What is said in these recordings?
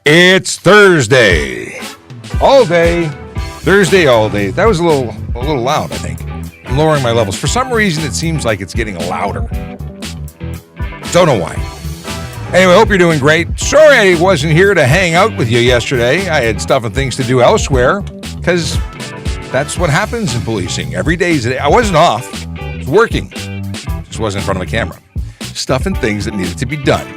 It's Thursday. All day. Thursday all day. That was a little loud, I think. I'm lowering my levels. For some reason, it seems like it's getting louder. Don't know why. Anyway, hope you're doing great. Sorry I wasn't here to hang out with you yesterday. I had stuff and things to do elsewhere because that's what happens in policing. Every day is a day. I wasn't off. I was working. Just wasn't in front of a camera. Stuff and things that needed to be done.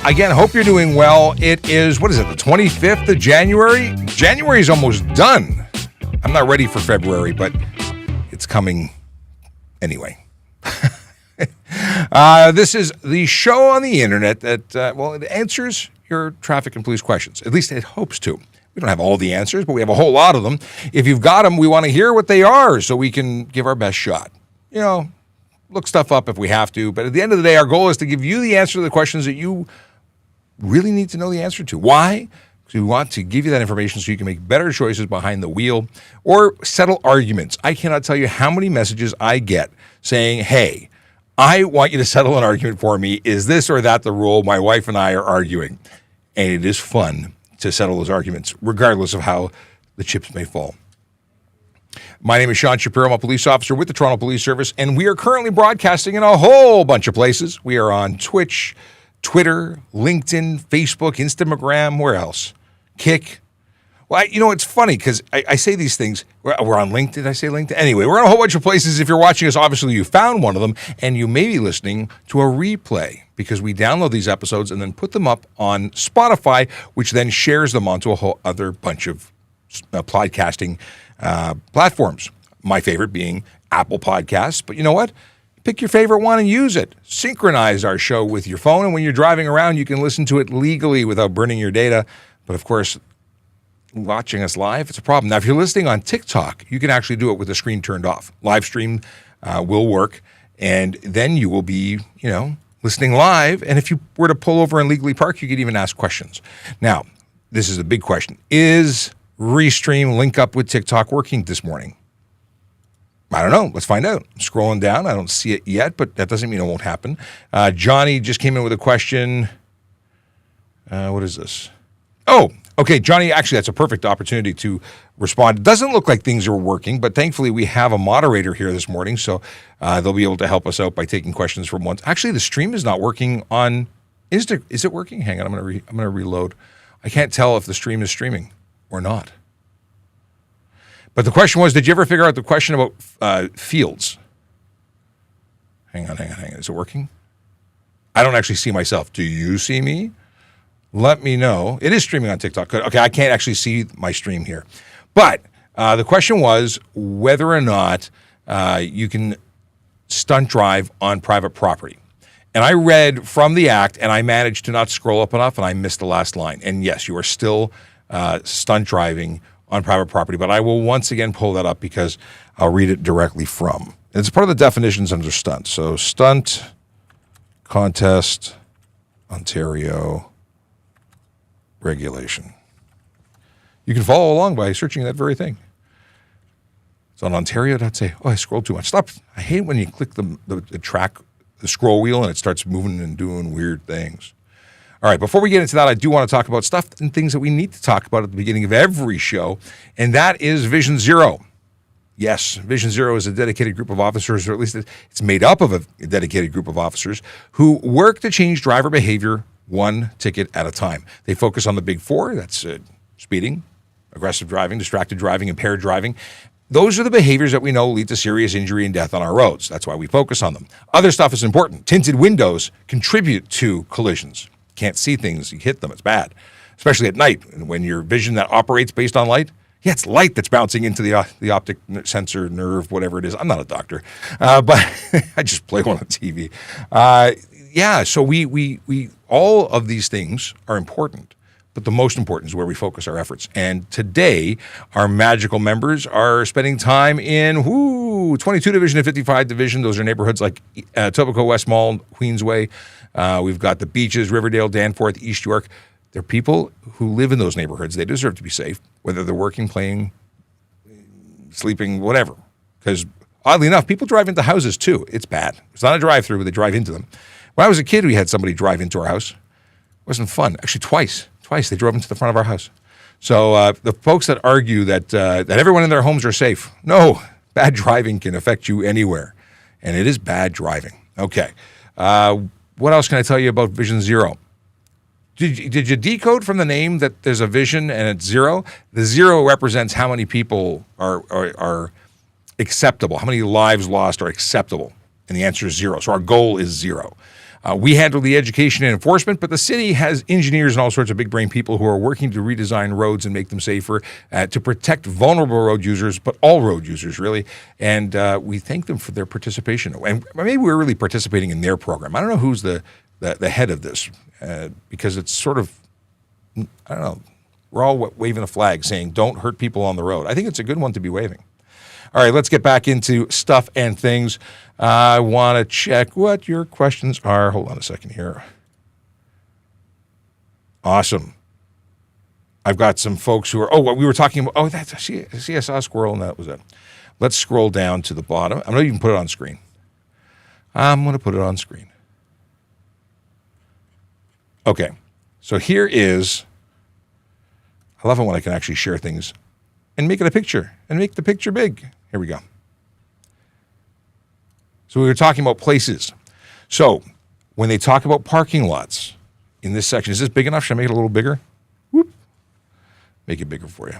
Again, hope you're doing well. It is, the 25th of January? January is almost done. I'm not ready for February, but it's coming anyway. This is the show on the internet that, it answers your traffic and police questions. At least it hopes to. We don't have all the answers, but we have a whole lot of them. If you've got them, we want to hear what they are so we can give our best shot. Look stuff up if we have to. But at the end of the day, our goal is to give you the answer to the questions that you really need to know the answer to. Why? Because we want to give you that information so you can make better choices behind the wheel or settle arguments. I cannot tell you how many messages I get saying, hey, I want you to settle an argument for me. Is this or that the rule? My wife and I are arguing. And it is fun to settle those arguments, regardless of how the chips may fall. My name is Sean Shapiro. I'm a police officer with the Toronto Police Service, and we are currently broadcasting in a whole bunch of places. We are on Twitch, Twitter, LinkedIn, Facebook, Instagram, where else? Kick. Well, it's funny because I say these things. We're on LinkedIn. Did I say LinkedIn? Anyway, we're on a whole bunch of places. If you're watching us, obviously you found one of them, and you may be listening to a replay because we download these episodes and then put them up on Spotify, which then shares them onto a whole other bunch of podcasting platforms. My favorite being Apple Podcasts. But you know what? Pick your favorite one and use it. Synchronize our show with your phone, and when you're driving around, you can listen to it legally without burning your data. But of course, watching us live, it's a problem. Now, if you're listening on TikTok, you can actually do it with the screen turned off. Live stream will work, and then you will be, listening live. And if you were to pull over and legally park, you could even ask questions. Now, this is a big question. Is Restream link up with TikTok working this morning? I don't know. Let's find out. I'm scrolling down. I don't see it yet, but that doesn't mean it won't happen. Johnny just came in with a question. What is this? Oh, okay, Johnny, actually, that's a perfect opportunity to respond. It doesn't look like things are working, but thankfully we have a moderator here this morning, so they'll be able to help us out by taking questions from once. Actually, the stream is not working on Insta. Is it working? Hang on, I'm going to reload. I can't tell if the stream is streaming or not. But the question was, did you ever figure out the question about fields? Hang on. Is it working? I don't actually see myself. Do you see me? Let me know. It is streaming on TikTok. Okay, I can't actually see my stream here. But the question was whether or not you can stunt drive on private property. And I read from the act, and I managed to not scroll up enough, and I missed the last line. And yes, you are still stunt driving on private property. But I will once again pull that up because I'll read it directly from. And it's part of the definitions under stunt. So stunt, contest, Ontario, regulation. You can follow along by searching that very thing. It's on ontario.ca. Oh, I scrolled too much. Stop. I hate when you click the track, the scroll wheel, and it starts moving and doing weird things. All right, before we get into that, I do want to talk about stuff and things that we need to talk about at the beginning of every show, and that is Vision Zero. Yes, Vision Zero is a dedicated group of officers, or at least it's made up of a dedicated group of officers who work to change driver behavior one ticket at a time. They focus on the big four. That's speeding, aggressive driving, distracted driving, impaired driving. Those are the behaviors that we know lead to serious injury and death on our roads. That's why we focus on them. Other stuff is important. Tinted windows contribute to collisions. Can't see things, you hit them, it's bad. Especially at night, when your vision that operates based on light, it's light that's bouncing into the optic sensor, nerve, whatever it is. I'm not a doctor, but I just play one on TV. So we all of these things are important, but the most important is where we focus our efforts. And today, our magical members are spending time in 22 Division and 55 Division. Those are neighborhoods like Etobicoke, West Mall, Queensway. We've got the Beaches, Riverdale, Danforth, East York. They're people who live in those neighborhoods. They deserve to be safe, whether they're working, playing, sleeping, whatever. Because oddly enough, people drive into houses too. It's bad. It's not a drive-through, but they drive into them. When I was a kid, we had somebody drive into our house. wasn't fun. Actually, twice they drove into the front of our house. So the folks that argue that everyone in their homes are safe, no, bad driving can affect you anywhere, and it is bad driving. Okay, what else can I tell you about Vision Zero? Did you decode from the name that there's a vision and it's zero? The zero represents how many people are acceptable, how many lives lost are acceptable, and the answer is zero. So our goal is zero. We handle the education and enforcement, but the city has engineers and all sorts of big brain people who are working to redesign roads and make them safer, to protect vulnerable road users, but all road users really. And we thank them for their participation. And maybe we're really participating in their program. I don't know who's the head of this, because it's sort of, I don't know, we're all waving a flag saying don't hurt people on the road. I think it's a good one to be waving. All right, let's get back into stuff and things. I want to check what your questions are. Hold on a second here. Awesome. I've got some folks who are, we were talking about, see, I saw a squirrel and that was it. Let's scroll down to the bottom. I'm going to even put it on screen. Okay, so here is, I love it when I can actually share things and make it a picture and make the picture big. Here we go. So we were talking about places. So when they talk about parking lots in this section, is this big enough? Should I make it a little bigger? Whoop. Make it bigger for you.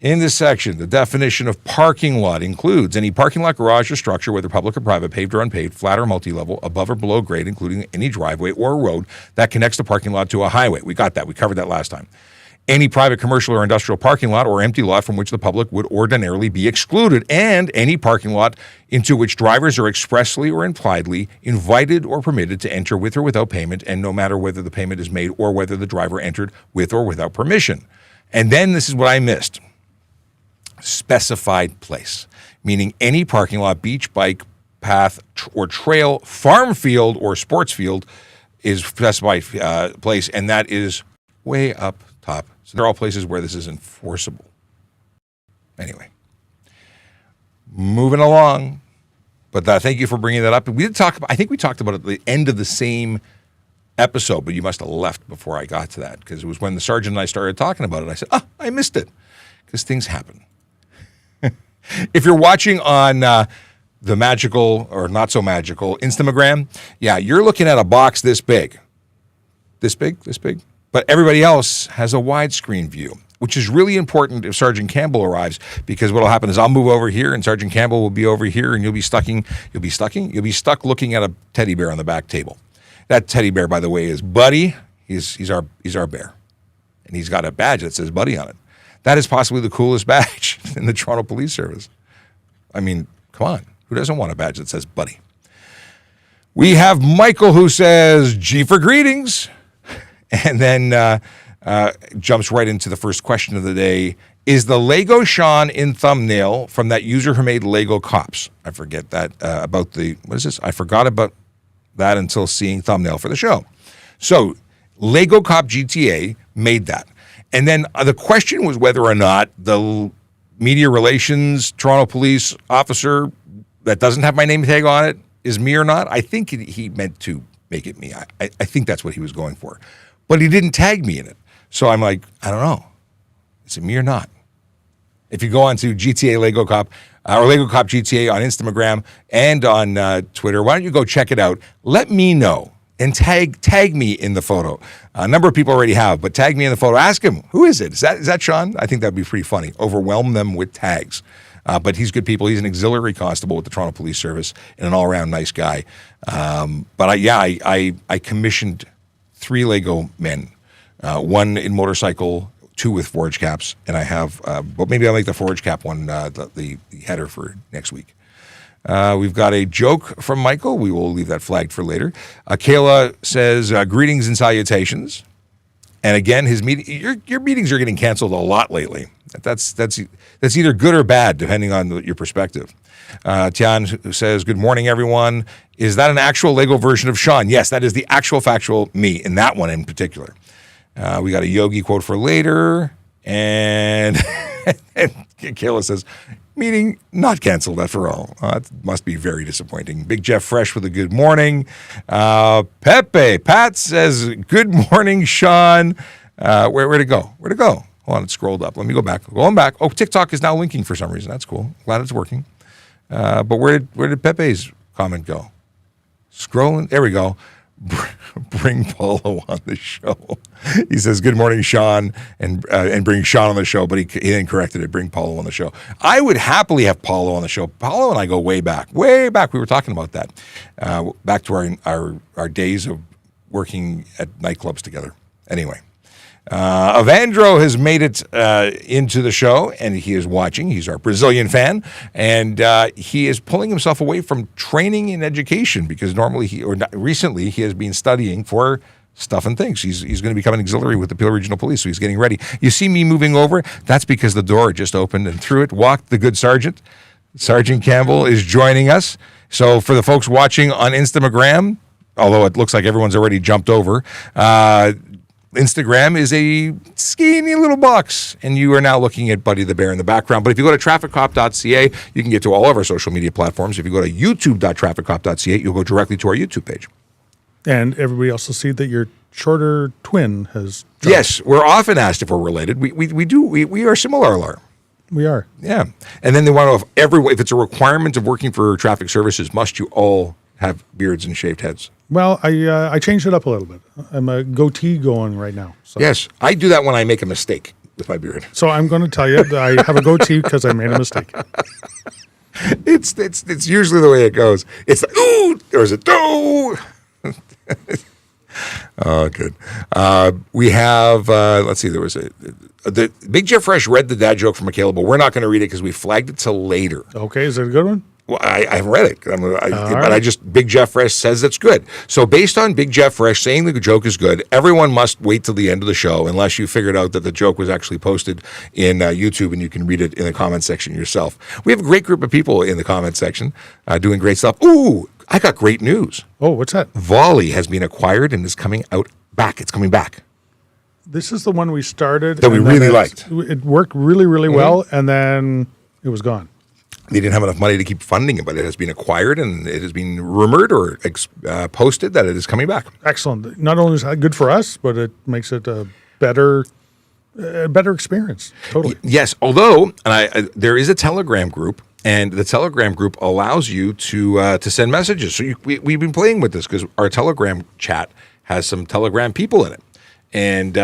In this section, the definition of parking lot includes any parking lot, garage, or structure, whether public or private, paved or unpaved, flat or multi-level, above or below grade, including any driveway or road that connects the parking lot to a highway. We got that. We covered that last time. Any private, commercial, or industrial parking lot or empty lot from which the public would ordinarily be excluded, and any parking lot into which drivers are expressly or impliedly invited or permitted to enter with or without payment, and no matter whether the payment is made or whether the driver entered with or without permission. And then this is what I missed. Specified place, meaning any parking lot, beach, bike, path, or trail, farm field, or sports field is specified place, and that is way up top. So they're all places where this is enforceable. Anyway, moving along. But thank you for bringing that up. We did talk about, I think we talked about it at the end of the same episode, but you must have left before I got to that, because it was when the sergeant and I started talking about it. I said, I missed it, because things happen. If you're watching on the magical or not so magical Instagram, yeah, you're looking at a box this big. This big. But everybody else has a widescreen view, which is really important if Sergeant Campbell arrives, because what will happen is I'll move over here and Sergeant Campbell will be over here, and you'll be stuck looking at a teddy bear on the back table. That teddy bear, by the way, is Buddy. He's our bear. And he's got a badge that says Buddy on it. That is possibly the coolest badge in the Toronto Police Service. I mean, come on. Who doesn't want a badge that says Buddy? We have Michael who says, G for greetings. And then jumps right into the first question of the day. Is the Lego Sean in thumbnail from that user who made Lego Cops? I forget that about the, what is this? I forgot about that until seeing thumbnail for the show. So Lego Cop GTA made that. And then the question was whether or not the media relations Toronto police officer that doesn't have my name tag on it is me or not. I think he meant to make it me. I think that's what he was going for. But he didn't tag me in it. So I'm like, I don't know. Is it me or not? If you go on to GTA Lego Cop or Lego Cop GTA on Instagram and on Twitter, why don't you go check it out? Let me know. And tag me in the photo. A number of people already have, but tag me in the photo. Ask him, who is it? Is that Sean? I think that'd be pretty funny. Overwhelm them with tags. But he's good people. He's an auxiliary constable with the Toronto Police Service and an all-around nice guy. But I commissioned 3 Lego men, 1 in motorcycle, 2 with forage caps, and I have, but maybe I'll make the forage cap one the header for next week. We've got a joke from Michael. We will leave that flagged for later. Kayla says, greetings and salutations. And again, your meetings are getting canceled a lot lately. That's either good or bad, depending on your perspective. Tian says, good morning, everyone. Is that an actual Lego version of Sean? Yes, that is the actual factual me, in that one in particular. We got a Yogi quote for later. And Kayla says, meeting not canceled after all. That must be very disappointing. Big Jeff Fresh with a good morning. Pat says, good morning, Sean. Where'd it go? Where'd it go? Hold on, it scrolled up. Let me go back. Going back. Oh, TikTok is now linking for some reason. That's cool. Glad it's working. But where did Pepe's comment go? Scrolling. There we go. Bring Paulo on the show. He says, good morning, Sean, and bring Sean on the show, but he then corrected it. Bring Paulo on the show. I would happily have Paulo on the show. Paulo and I go way back. Way back. We were talking about that. Back to our days of working at nightclubs together. Anyway. Evandro has made it into the show, and he is watching. He's our Brazilian fan, and he is pulling himself away from training and education because recently he has been studying for stuff and things. He's going to become an auxiliary with the Peel Regional Police, so he's getting ready. You see me moving over? That's because the door just opened, and through it walked the good sergeant. Sergeant Campbell is joining us. So for the folks watching on Instagram, although it looks like everyone's already jumped over, Instagram is a skinny little box, and you are now looking at Buddy the Bear in the background. But if you go to TrafficCop.ca, you can get to all of our social media platforms. If you go to YouTube.TrafficCop.ca, you'll go directly to our YouTube page. And everybody else will see that your shorter twin has dropped. Yes, we're often asked if we're related. We are similar. We are. Yeah. And then they want to know if it's a requirement of working for traffic services, must you all have beards and shaved heads? Well, I changed it up a little bit. I'm a goatee going right now. So. Yes, I do that when I make a mistake with my beard. So I'm going to tell you that I have a goatee because I made a mistake. It's usually the way it goes. It's like, ooh, or is it do? Oh, good. We have, let's see, there was the Big Jeff Fresh read the dad joke from Michaela, but we're not going to read it because we flagged it till later. Okay, is it a good one? Well, I haven't read it, but Big Jeff Fresh says it's good. So based on Big Jeff Fresh saying the joke is good, everyone must wait till the end of the show unless you figured out that the joke was actually posted in YouTube and you can read it in the comment section yourself. We have a great group of people in the comment section doing great stuff. Ooh, I got great news. Oh, what's that? Volley has been acquired and is coming back. It's coming back. This is the one we started. That we really liked. It worked really, really well, and then it was gone. They didn't have enough money to keep funding it, but it has been acquired and it has been rumored or posted that it is coming back. Excellent. Not only is that good for us, but it makes it a better experience. Totally. Yes, although there is a Telegram group, and the Telegram group allows you to send messages. So we've been playing with this because our Telegram chat has some Telegram people in it, and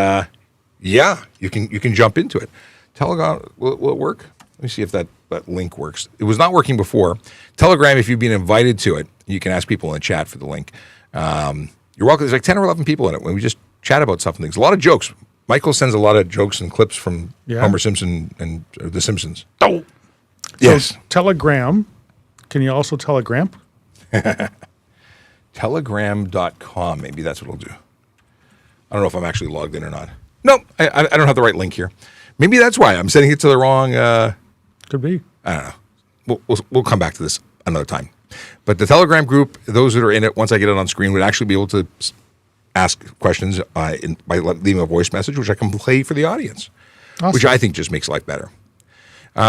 you can jump into it. Telegram will it work? Let me see if that link works. It was not working before. Telegram, if you've been invited to it, you can ask people in the chat for the link. You're welcome. There's like 10 or 11 people in it when we just chat about stuff and things. A lot of jokes. Michael sends a lot of jokes and clips from Homer Simpson and The Simpsons. Oh, yes. So Telegram. Can you also Telegram? Telegram.com. Maybe that's what it'll do. I don't know if I'm actually logged in or not. No, I don't have the right link here. Maybe that's why I'm sending it to the wrong. Could be. I don't know. We'll come back to this another time. But the Telegram group, those that are in it, once I get it on screen, would actually be able to ask questions by leaving a voice message, which I can play for the audience, awesome. Which I think just makes life better.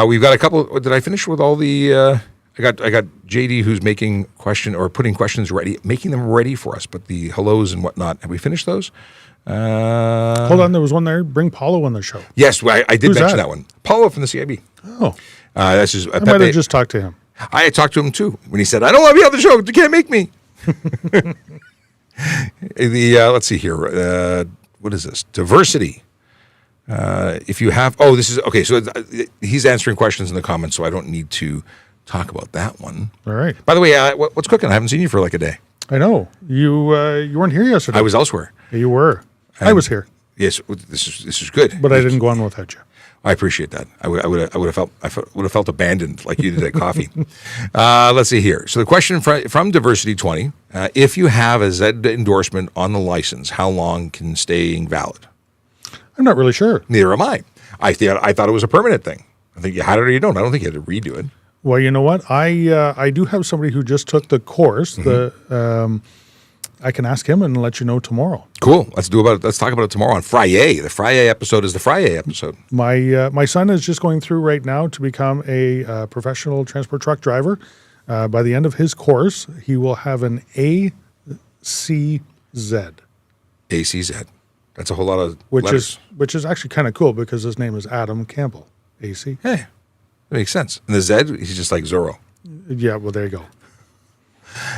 We've got a couple. Did I finish with all the? I got JD who's putting questions ready, making them ready for us. But the hellos and whatnot, have we finished those? Hold on, there was one there. Bring Paulo on the show. Yes, I did mention that one. Paulo from the CIB. Oh, that's just. I might have just talked to him. I talked to him too when he said, "I don't want to be on the show. You can't make me." Let's see here. What is this? Diversity. If you have, this is okay. So he's answering questions in the comments, so I don't need to talk about that one. All right. By the way, what's cooking? I haven't seen you for like a day. I know you weren't here yesterday. I was elsewhere. You were. I was here. Yes, this is good. But I didn't go on without you. I appreciate that. I would have felt abandoned like you did at coffee. Let's see here. So the question from Diversity 20: if you have a Z endorsement on the license, how long can staying valid? I'm not really sure. Neither am I. I thought it was a permanent thing. I think you had it or you don't. I don't think you had to redo it. Well, you know what? I do have somebody who just took the course, the I can ask him and let you know tomorrow. Cool. Let's talk about it tomorrow on Friday. The Friday episode is the Friday episode. My son is just going through right now to become a professional transport truck driver. By the end of his course, he will have an ACZ. ACZ. That's a whole lot of which letters. is actually kind of cool because his name is Adam Campbell. AC. Hey, that makes sense. And the Z, he's just like Zorro. Yeah, well, there you go.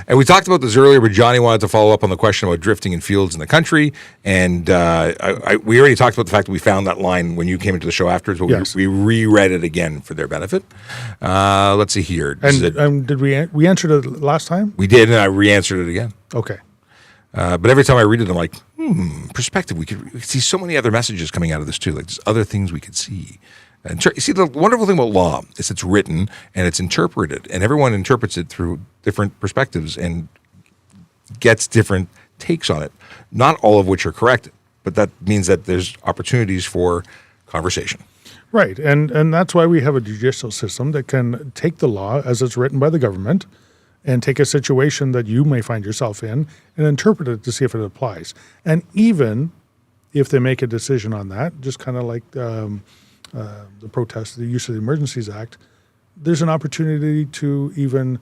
And we talked about this earlier, but Johnny wanted to follow up on the question about drifting in fields in the country. And we already talked about the fact that we found that line when you came into the show afterwards, but yes. we reread it again for their benefit. Let's see here. And did we answered it last time? We did, and I re-answered it again. Okay. But every time I read it, I'm like, perspective. We could see so many other messages coming out of this too. Like there's other things we could see. And you see, the wonderful thing about law is it's written and it's interpreted, and everyone interprets it through different perspectives and gets different takes on it. Not all of which are correct, but that means that there's opportunities for conversation. Right, and that's why we have a judicial system that can take the law as it's written by the government and take a situation that you may find yourself in and interpret it to see if it applies. And even if they make a decision on that, just kind of like the protest, the use of the Emergencies Act, there's an opportunity to even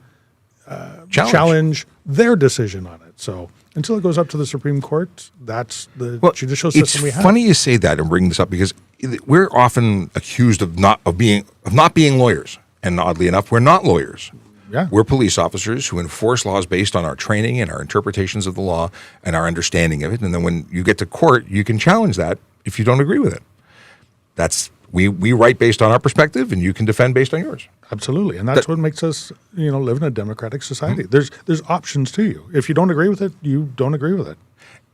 challenge their decision on it. So until it goes up to the Supreme Court, that's the judicial system we have. It's funny you say that and bring this up because we're often accused of not being lawyers, and oddly enough, we're not lawyers. Yeah. We're police officers who enforce laws based on our training and our interpretations of the law and our understanding of it. And then when you get to court, you can challenge that if you don't agree with it. We write based on our perspective, and you can defend based on yours. Absolutely, and that's what makes us, live in a democratic society. Mm-hmm. There's options to you. If you don't agree with it, you don't agree with it.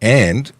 And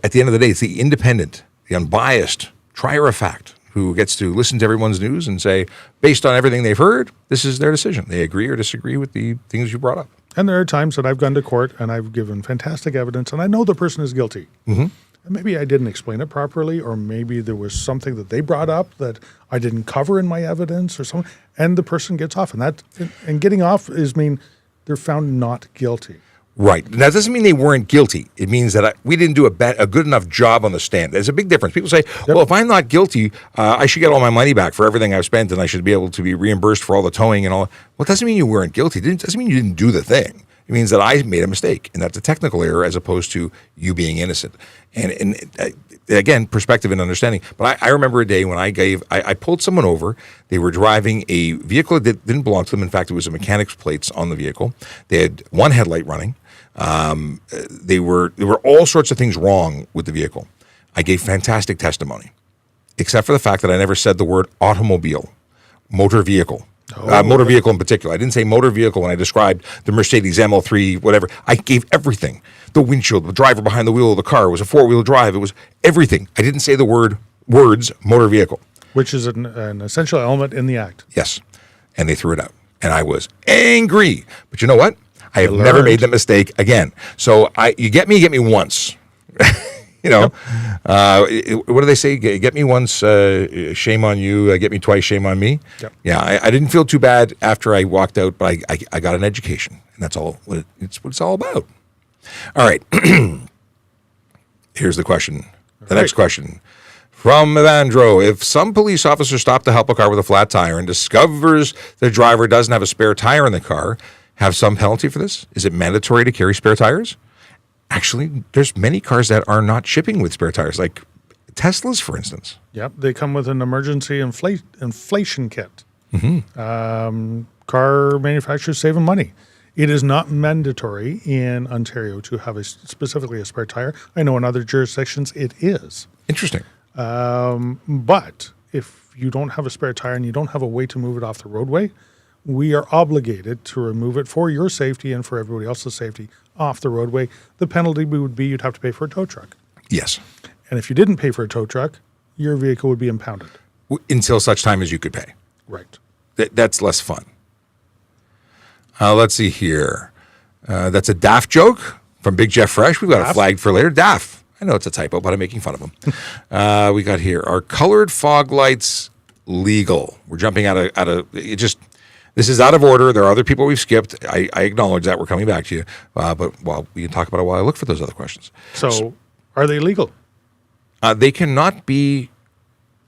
at the end of the day, it's the independent, the unbiased trier of fact who gets to listen to everyone's news and say, based on everything they've heard, this is their decision. They agree or disagree with the things you brought up. And there are times that I've gone to court and I've given fantastic evidence, and I know the person is guilty. Mm-hmm. And maybe I didn't explain it properly, or maybe there was something that they brought up that I didn't cover in my evidence or something, and the person gets off. And getting off mean they're found not guilty. Right. That doesn't mean they weren't guilty. It means that we didn't do a good enough job on the stand. There's a big difference. People say, well, if I'm not guilty, I should get all my money back for everything I've spent, and I should be able to be reimbursed for all the towing and all. Well, it doesn't mean you weren't guilty. It doesn't mean you didn't do the thing. It means that I made a mistake, and that's a technical error as opposed to you being innocent. And again, perspective and understanding. But I remember a day when I pulled someone over. They were driving a vehicle that didn't belong to them. In fact, it was a mechanic's plates on the vehicle. They had one headlight running. There were all sorts of things wrong with the vehicle. I gave fantastic testimony, except for the fact that I never said the word automobile, motor vehicle. Motor vehicle in particular. I didn't say motor vehicle when I described the Mercedes ML3, whatever. I gave everything. The windshield, the driver behind the wheel of the car. It was a four-wheel drive. It was everything. I didn't say the words motor vehicle. Which is an essential element in the act. Yes. And they threw it out. And I was angry. But you know what? I have never made that mistake again. So you get me once. What do they say? Get me once, shame on you. Get me twice, shame on me. Yep. Yeah, I didn't feel too bad after I walked out, but I got an education, and that's all. It's what it's all about. All right. Here's the question. Next question from Evandro: if some police officer stopped to help a car with a flat tire and discovers the driver doesn't have a spare tire in the car, have some penalty for this? Is it mandatory to carry spare tires? Actually, there's many cars that are not shipping with spare tires, like Teslas, for instance. Yep, they come with an emergency inflation kit. Mm-hmm. Car manufacturers saving money. It is not mandatory in Ontario to have specifically a spare tire. I know in other jurisdictions it is. Interesting. But if you don't have a spare tire and you don't have a way to move it off the roadway, we are obligated to remove it for your safety and for everybody else's safety off the roadway. The penalty would be you'd have to pay for a tow truck. Yes. And if you didn't pay for a tow truck, your vehicle would be impounded. Until such time as you could pay. Right. That's less fun. Let's see here. That's a Daft joke from Big Jeff Fresh. We've got a flag for later. Daft. I know it's a typo, but I'm making fun of him. We got here. Are colored fog lights legal? We're jumping out of it just... This is out of order. There are other people we've skipped. I acknowledge that. We're coming back to you. But while we can talk about it while I look for those other questions. So are they legal? They cannot be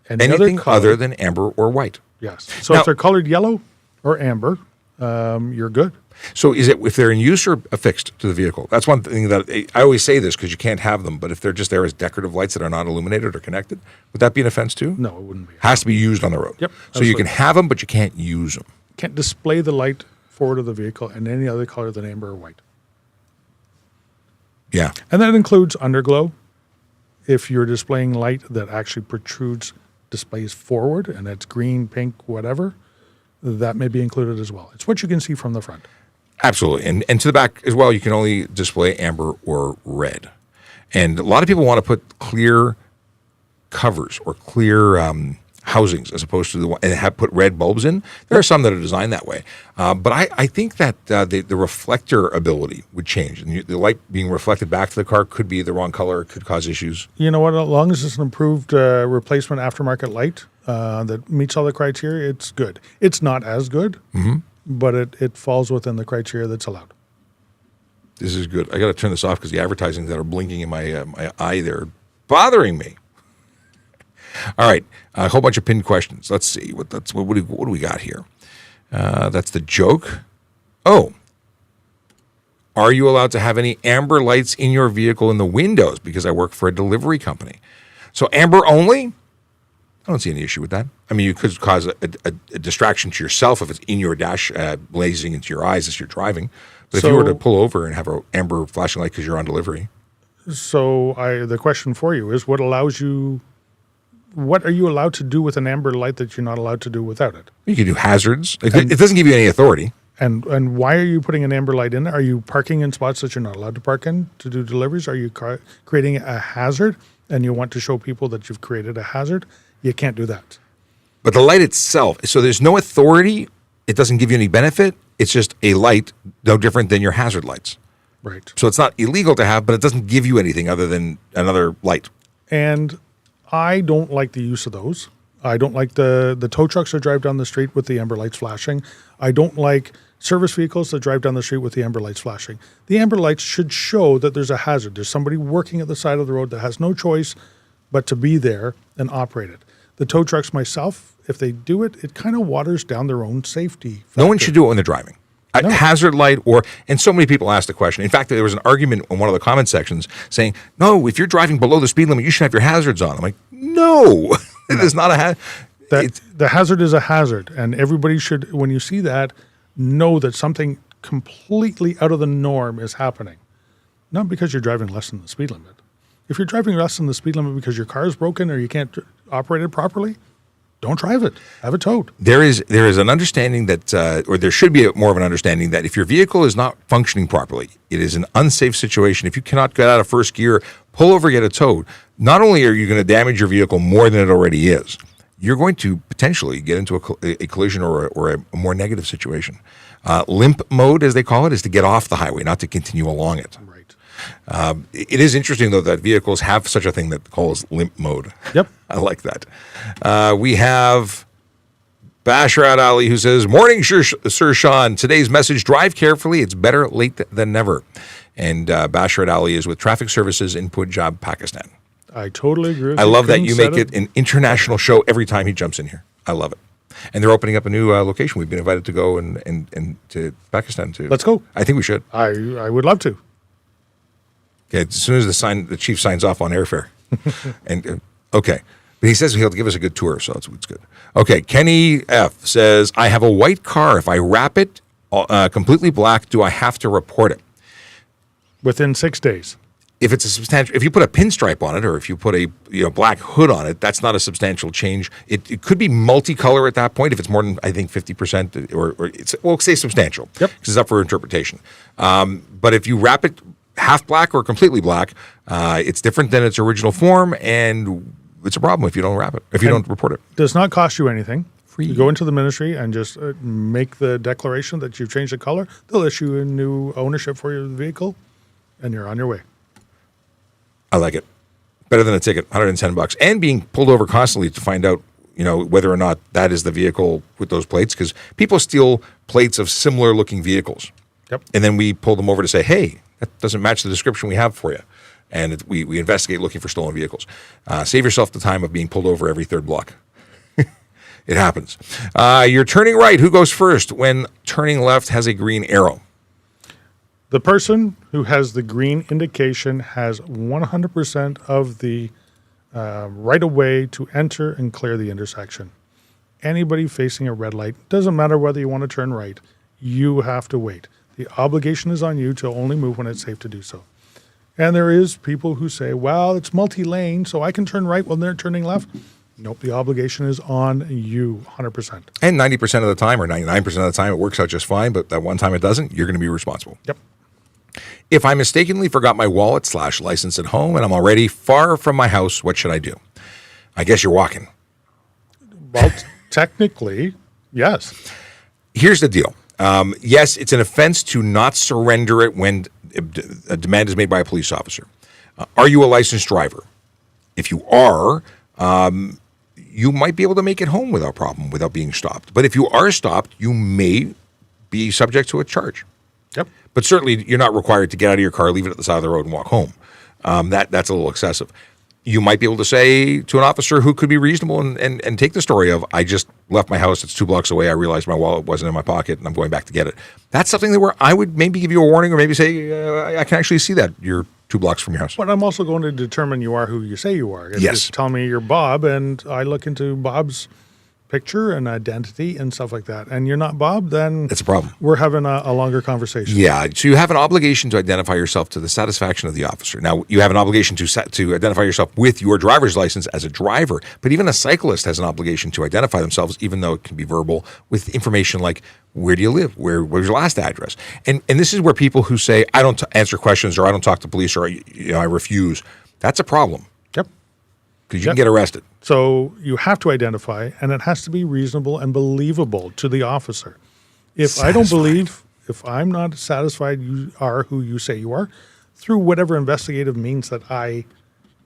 Any anything color? other than amber or white. Yes. So Now- if they're colored yellow or amber, you're good. So is it if they're in use or affixed to the vehicle? That's one thing that I always say this because you can't have them. But if they're just there as decorative lights that are not illuminated or connected, would that be an offense too? No, it wouldn't be. Has to be used on the road. Yep, So you absolutely. can have them, but you can't use them. Can't display the light forward of the vehicle in any other color than amber or white. Yeah. And that includes underglow. If you're displaying light that actually protrudes, displays forward, and it's green, pink, whatever, that may be included as well. It's what you can see from the front. Absolutely. And to the back as well, you can only display amber or red. And a lot of people want to put clear covers or clear housings as opposed to the one and have put red bulbs in. There are some that are designed that way. But I think that the reflector ability would change. And the light being reflected back to the car could be the wrong color. It could cause issues. You know what? As long as it's an improved replacement aftermarket light that meets all the criteria, it's good. It's not as good, but it falls within the criteria that's allowed. This is good. I got to turn this off because the advertising that are blinking in my my eye there are bothering me. All right, a whole bunch of pinned questions. Let's see what do we got here? That's the joke. Oh, are you allowed to have any amber lights in your vehicle in the windows? Because I work for a delivery company. So amber only? I don't see any issue with that. I mean, you could cause a distraction to yourself if it's in your dash, blazing into your eyes as you're driving. But if you were to pull over and have an amber flashing light because you're on delivery. So the question for you is, what are you allowed to do with an amber light that you're not allowed to do without it? You can do hazards. It doesn't give you any authority. And why are you putting an amber light in there? Are you parking in spots that you're not allowed to park in to do deliveries? Are you creating a hazard and you want to show people that you've created a hazard? You can't do that. But the light itself, so there's no authority. It doesn't give you any benefit. It's just a light, no different than your hazard lights. Right. So it's not illegal to have, but it doesn't give you anything other than another light. And I don't like the use of those. I don't like the tow trucks that drive down the street with the amber lights flashing. I don't like service vehicles that drive down the street with the amber lights flashing. The amber lights should show that there's a hazard. There's somebody working at the side of the road that has no choice but to be there and operate it. The tow trucks myself, if they do it, it kind of waters down their own safety factor. No one should do it when they're driving. A hazard light and so many people asked the question. In fact, there was an argument in one of the comment sections saying, no, if you're driving below the speed limit, you should have your hazards on. I'm like, no, it is not a hazard. The hazard is a hazard, and everybody should, when you see that, know that something completely out of the norm is happening. Not because you're driving less than the speed limit. If you're driving less than the speed limit because your car is broken or you can't operate it properly, don't drive it. Have it towed. There is an understanding that, or there should be more of an understanding that if your vehicle is not functioning properly, it is an unsafe situation. If you cannot get out of first gear, pull over, get it towed. Not only are you going to damage your vehicle more than it already is, you're going to potentially get into a collision or a more negative situation. Limp mode, as they call it, is to get off the highway, not to continue along it. Right. It is interesting, though, that vehicles have such a thing that calls limp mode. Yep. I like that. We have Basharat Ali who says, morning, Sir Sean. Today's message, drive carefully. It's better late than never. And Basharat Ali is with Traffic Services in Punjab, Pakistan. I totally agree with I you. love that Couldn't you said make it an international show every time he jumps in here. I love it. And they're opening up a new location. We've been invited to go and to Pakistan too. Let's go. I think we should. I would love to. Okay, as soon as the chief signs off on airfare. And okay. But he says he'll give us a good tour, so it's good. Okay, Kenny F. says, I have a white car. If I wrap it completely black, do I have to report it? Within 6 days. If it's a substantial, if you put a pinstripe on it, or if you put a black hood on it, that's not a substantial change. It could be multicolor at that point if it's more than, I think, 50%, or it's, well, say substantial. Yep. Because it's up for interpretation. But if you wrap it half black or completely black, it's different than its original form, and it's a problem if you don't wrap it, if you don't report it. Does not cost you anything. Free. You go into the ministry and just make the declaration that you've changed the color. They'll issue a new ownership for your vehicle, and you're on your way. I like it. Better than a ticket, $110, and being pulled over constantly to find out whether or not that is the vehicle with those plates, because people steal plates of similar looking vehicles. Yep. And then we pull them over to say, hey, that doesn't match the description we have for you. And we investigate looking for stolen vehicles. Save yourself the time of being pulled over every third block. It happens. You're turning right. Who goes first when turning left has a green arrow? The person who has the green indication has 100% of the right of way to enter and clear the intersection. Anybody facing a red light, doesn't matter whether you want to turn right, you have to wait. The obligation is on you to only move when it's safe to do so. And there is people who say, well, it's multi-lane, so I can turn right when they're turning left. Nope, the obligation is on you 100%. And 90% of the time, or 99% of the time, it works out just fine, but that one time it doesn't, you're going to be responsible. Yep. If I mistakenly forgot my wallet / license at home and I'm already far from my house, what should I do? I guess you're walking. Well, technically, yes. Here's the deal. Yes, it's an offense to not surrender it when a demand is made by a police officer. Are you a licensed driver? If you are, you might be able to make it home without problem, without being stopped. But if you are stopped, you may be subject to a charge. Yep. But certainly, you're not required to get out of your car, leave it at the side of the road, and walk home. That's a little excessive. You might be able to say to an officer who could be reasonable and take the story of, I just left my house, it's 2 blocks away, I realized my wallet wasn't in my pocket, and I'm going back to get it. That's something that where I would maybe give you a warning, or maybe say, I can actually see that you're 2 blocks from your house. But I'm also going to determine you are who you say you are. If Yes. you tell me you're Bob, and I look into Bob's picture and identity and stuff like that, and you're not Bob, then It's a problem. we're having a longer conversation. Yeah, so you have an obligation to identify yourself to the satisfaction of the officer. Now, you have an obligation to identify yourself with your driver's license as a driver, but even a cyclist has an obligation to identify themselves, even though it can be verbal, with information like, where do you live? Where's your last address? And this is where people who say, I don't answer questions, or I don't talk to police, or I refuse, that's a problem, Yep. because you can get arrested. So you have to identify, and it has to be reasonable and believable to the officer. If I don't believe, if I'm not satisfied you are who you say you are, through whatever investigative means that I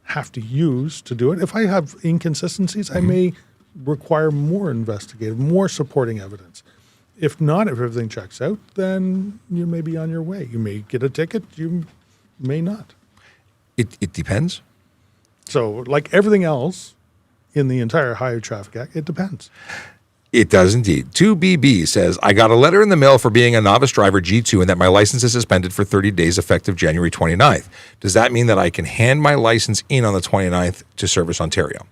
have to use to do it, if I have inconsistencies, I may require more investigative, more supporting evidence. If not, if everything checks out, then you may be on your way. You may get a ticket, you may not. It depends. So like everything else in the entire Highway Traffic Act, it depends. It does indeed. 2BB says, I got a letter in the mail for being a novice driver G2 and that my license is suspended for 30 days effective January 29th. Does that mean that I can hand my license in on the 29th to Service Ontario?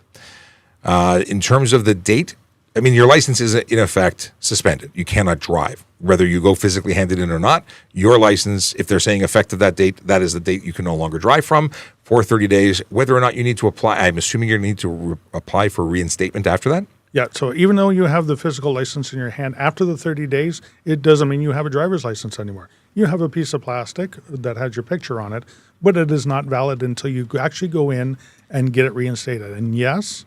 In terms of the date, I mean, your license is in effect suspended. You cannot drive. Whether you go physically hand it in or not, your license, if they're saying effective that date, that is the date you can no longer drive from for 30 days. Whether or not you need to apply, I'm assuming you're going to need to apply for reinstatement after that? Yeah, so even though you have the physical license in your hand after the 30 days, it doesn't mean you have a driver's license anymore. You have a piece of plastic that has your picture on it, but it is not valid until you actually go in and get it reinstated. And yes,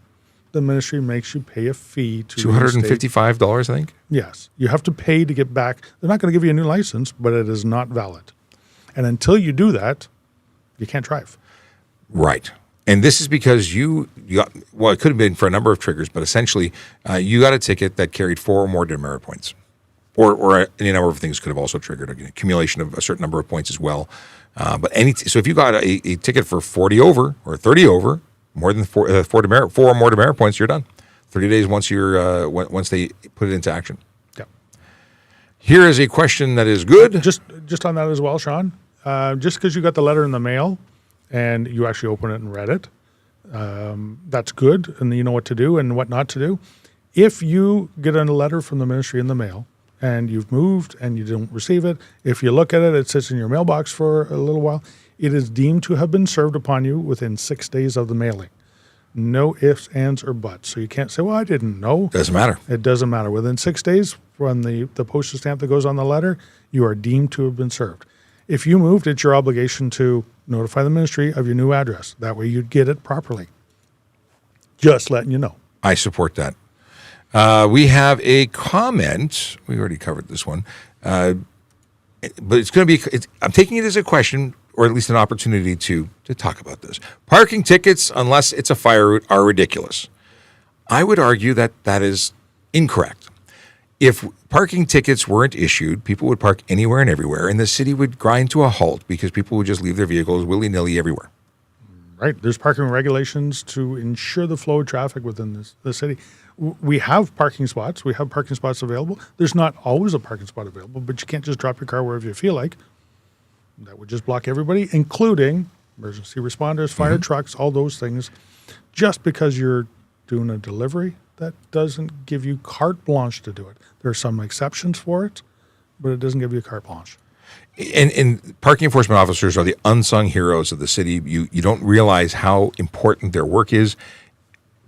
the ministry makes you pay a fee to $255, I think? Yes, you have to pay to get back. They're not going to give you a new license, but it is not valid. And until you do that, you can't drive. Right. And this is because you got, well, it could have been for a number of triggers, but essentially you got a ticket that carried 4 or more demerit points. Or any number of things could have also triggered an accumulation of a certain number of points as well. So if you got a ticket for 40 over or 30 over, more than 4 or more demerit points, you're done. 30 days once they put it into action. Yeah. Here is a question that is good. Just on that as well, Sean. Just because you got the letter in the mail and you actually open it and read it, that's good, and you know what to do and what not to do. If you get a letter from the ministry in the mail and you've moved and you don't receive it, if you look at it, it sits in your mailbox for a little while, it is deemed to have been served upon you within 6 days of the mailing. No ifs, ands, or buts. So you can't say, well, I didn't know. Doesn't matter. It doesn't matter. Within 6 days from the postage stamp that goes on the letter, you are deemed to have been served. If you moved, it's your obligation to notify the ministry of your new address. That way you'd get it properly. Just letting you know. I support that. We have a comment. We already covered this one. But it's going to be, I'm taking it as a question, or at least an opportunity to talk about this. Parking tickets, unless it's a fire route, are ridiculous. I would argue that that is incorrect. If parking tickets weren't issued, people would park anywhere and everywhere, and the city would grind to a halt because people would just leave their vehicles willy-nilly everywhere. Right. There's parking regulations to ensure the flow of traffic within the city. We have parking spots. We have parking spots available. There's not always a parking spot available, but you can't just drop your car wherever you feel like. That would just block everybody, including emergency responders, fire trucks, all those things. Just because you're doing a delivery, that doesn't give you carte blanche to do it. There are some exceptions for it, but it doesn't give you carte blanche. And parking enforcement officers are the unsung heroes of the city. You don't realize how important their work is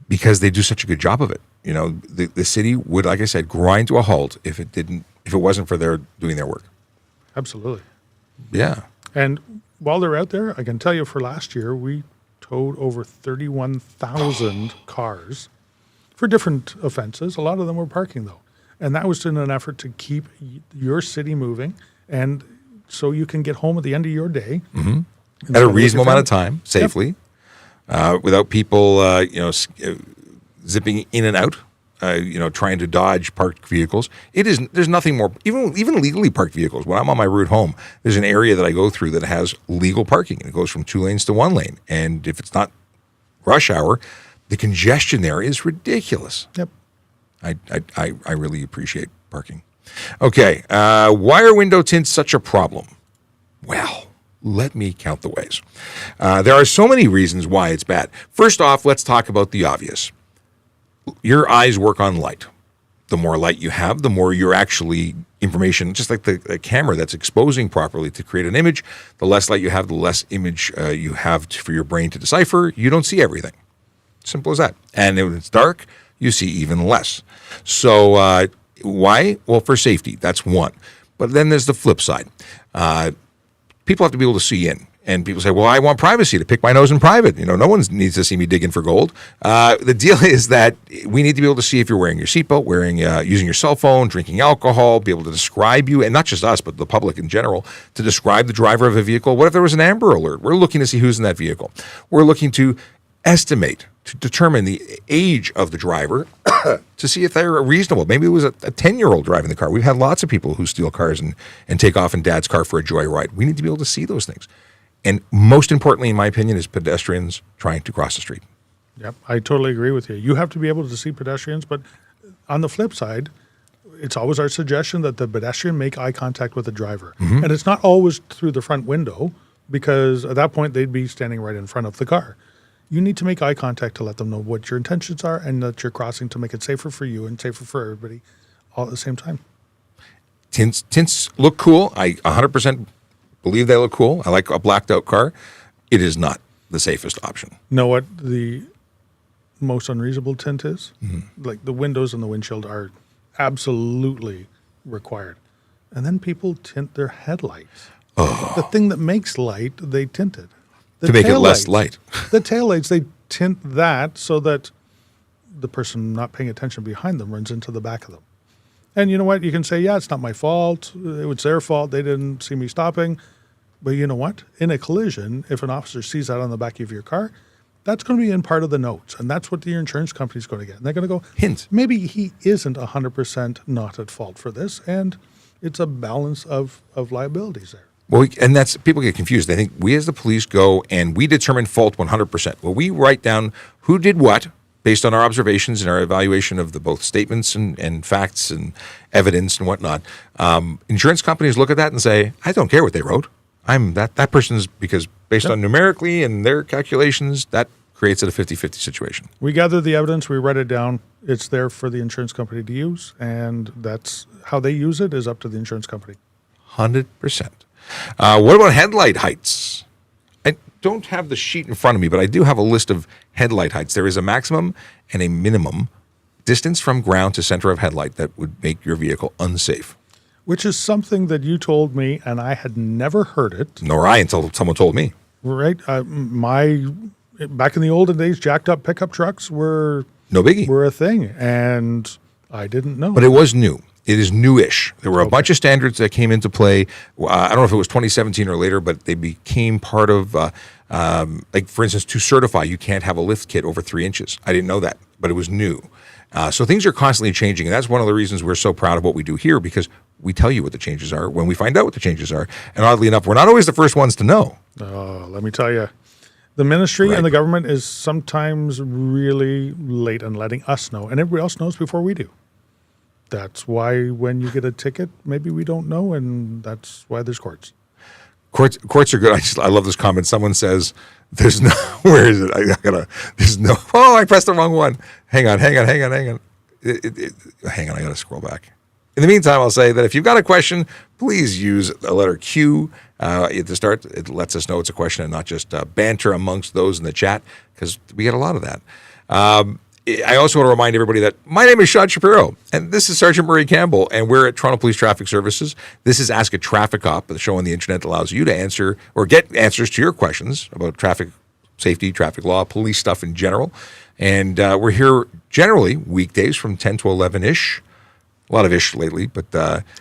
because they do such a good job of it. You know, the city would, like I said, grind to a halt if it wasn't for their doing their work. Absolutely. Yeah. And while they're out there, I can tell you for last year, we towed over 31,000 cars for different offenses. A lot of them were parking, though. And that was in an effort to keep your city moving and so you can get home at the end of your day. At a reasonable amount of time, safely, without people, zipping in and out, trying to dodge parked vehicles. There's nothing more, even legally parked vehicles. When I'm on my route home, there's an area that I go through that has legal parking, and it goes from 2 lanes to 1 lane. And if it's not rush hour, the congestion there is ridiculous. Yep. I really appreciate parking. Okay, why are window tints such a problem? Well, let me count the ways. There are so many reasons why it's bad. First off, let's talk about the obvious. Your eyes work on light. The more light you have, the more you're actually information, just like the camera that's exposing properly to create an image. The less light you have, the less image you have for your brain to decipher. You don't see everything. Simple as that. And when it's dark, you see even less. So why? Well, for safety. That's one. But then there's the flip side. People have to be able to see in. And people say, well, I want privacy to pick my nose in private. You know, no one needs to see me digging for gold. The deal is that we need to be able to see if you're wearing your seatbelt, using your cell phone, drinking alcohol, be able to describe you, and not just us, but the public in general, to describe the driver of a vehicle. What if there was an Amber Alert? We're looking to see who's in that vehicle. We're looking to estimate, to determine the age of the driver to see if they're reasonable. Maybe it was a 10-year-old driving the car. We've had lots of people who steal cars and take off in dad's car for a joyride. We need to be able to see those things. And most importantly, in my opinion, is pedestrians trying to cross the street. Yep, I totally agree with you. You have to be able to see pedestrians, but on the flip side, it's always our suggestion that the pedestrian make eye contact with the driver. And it's not always through the front window, because at that point, they'd be standing right in front of the car. You need to make eye contact to let them know what your intentions are and that you're crossing to make it safer for you and safer for everybody all at the same time. Tints look cool. I 100% believe they look cool. I like a blacked out car. It is not the safest option. Know what the most unreasonable tint is? Like the windows and the windshield are absolutely required. And then people tint their headlights. The thing that makes light, they tinted. To make it less light. The taillights, they tint that so that the person not paying attention behind them runs into the back of them. And you know what? You can say, yeah, it's not my fault. It was their fault. They didn't see me stopping. But you know what? In a collision, if an officer sees that on the back of your car, that's going to be in part of the notes. And that's what your insurance company's going to get. And they're going to go, hint. Maybe he isn't 100% not at fault for this. And it's a balance of liabilities there. Well, and that's, people get confused. They think we as the police go and we determine fault 100%. Well, we write down who did what based on our observations and our evaluation of the both statements and facts and evidence and whatnot. Insurance companies look at that and say, I don't care what they wrote. That person's, because based on numerically and their calculations, that creates it a 50-50 situation. We gather the evidence, we write it down. It's there for the insurance company to use, and that's how they use it is up to the insurance company. 100%. What about headlight heights? I don't have the sheet in front of me, but I do have a list of headlight heights. There is a maximum and a minimum distance from ground to center of headlight that would make your vehicle unsafe. Which is something that you told me, and I had never heard it. Nor I, until someone told me. Right. Back in the olden days, jacked up pickup trucks were no biggie. Were a thing, and I didn't know. But it was new. It is newish. There were a bunch of standards that came into play. I don't know if it was 2017 or later, but they became part of, like, for instance, to certify, you can't have a lift kit over 3 inches. I didn't know that, but it was new. So things are constantly changing, and that's one of the reasons we're so proud of what we do here, because we tell you what the changes are when we find out what the changes are. And oddly enough, we're not always the first ones to know. Oh, let me tell you. The ministry and the government is sometimes really late in letting us know, and everybody else knows before we do. That's why when you get a ticket, maybe we don't know, and that's why there's courts. Courts are good. I love this comment. Someone says, "There's no." Where is it? There's no. Oh, I pressed the wrong one. Hang on. Hang on. I got to scroll back. In the meantime, I'll say that if you've got a question, please use the letter Q at the start. It lets us know it's a question and not just banter amongst those in the chat, because we get a lot of that. I also want to remind everybody that my name is Sean Shapiro, and this is Sergeant Murray Campbell, and we're at Toronto Police Traffic Services. This is Ask a Traffic Cop, the show on the internet that allows you to answer or get answers to your questions about traffic safety, traffic law, police stuff in general. And we're here generally weekdays from 10 to 11-ish. A lot of ish lately, but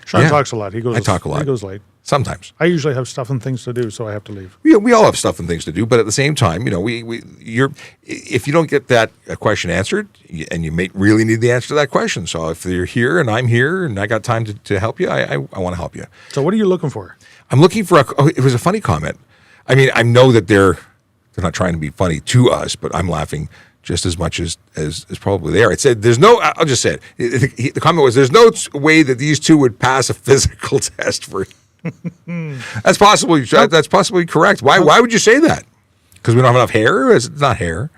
Sean talks a lot. I talk a lot. He goes late. Sometimes. I usually have stuff and things to do, so I have to leave. We all have stuff and things to do, but at the same time, if you don't get that question answered, and you may really need the answer to that question. So if you're here and I'm here and I got time to help you, I want to help you. So what are you looking for? I'm looking for it was a funny comment. I mean, I know that they're not trying to be funny to us, but I'm laughing just as much as probably they are. It said, I'll just say it. The comment was, there's no way that these two would pass a physical test for That's possibly correct. Why would you say that? Because we don't have enough hair? It's not hair.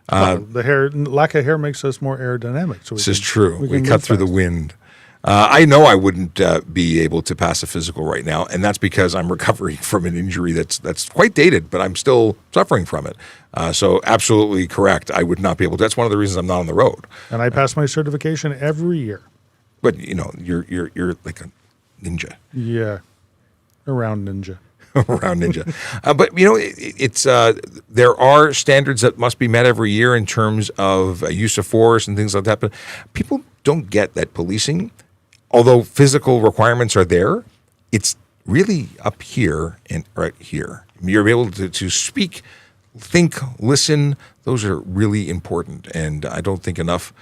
The lack of hair makes us more aerodynamic. So this is true. We cut through the wind. I know I wouldn't be able to pass a physical right now, and that's because I'm recovering from an injury that's quite dated, but I'm still suffering from it. So absolutely correct. I would not be able to. That's one of the reasons I'm not on the road. And I pass my certification every year. But you're like a ninja. Yeah, around ninja. Around ninja. But it's there are standards that must be met every year in terms of use of force and things like that. But people don't get that policing, although physical requirements are there, it's really up here and right here. You're able to speak, think, listen. Those are really important, and I don't think enough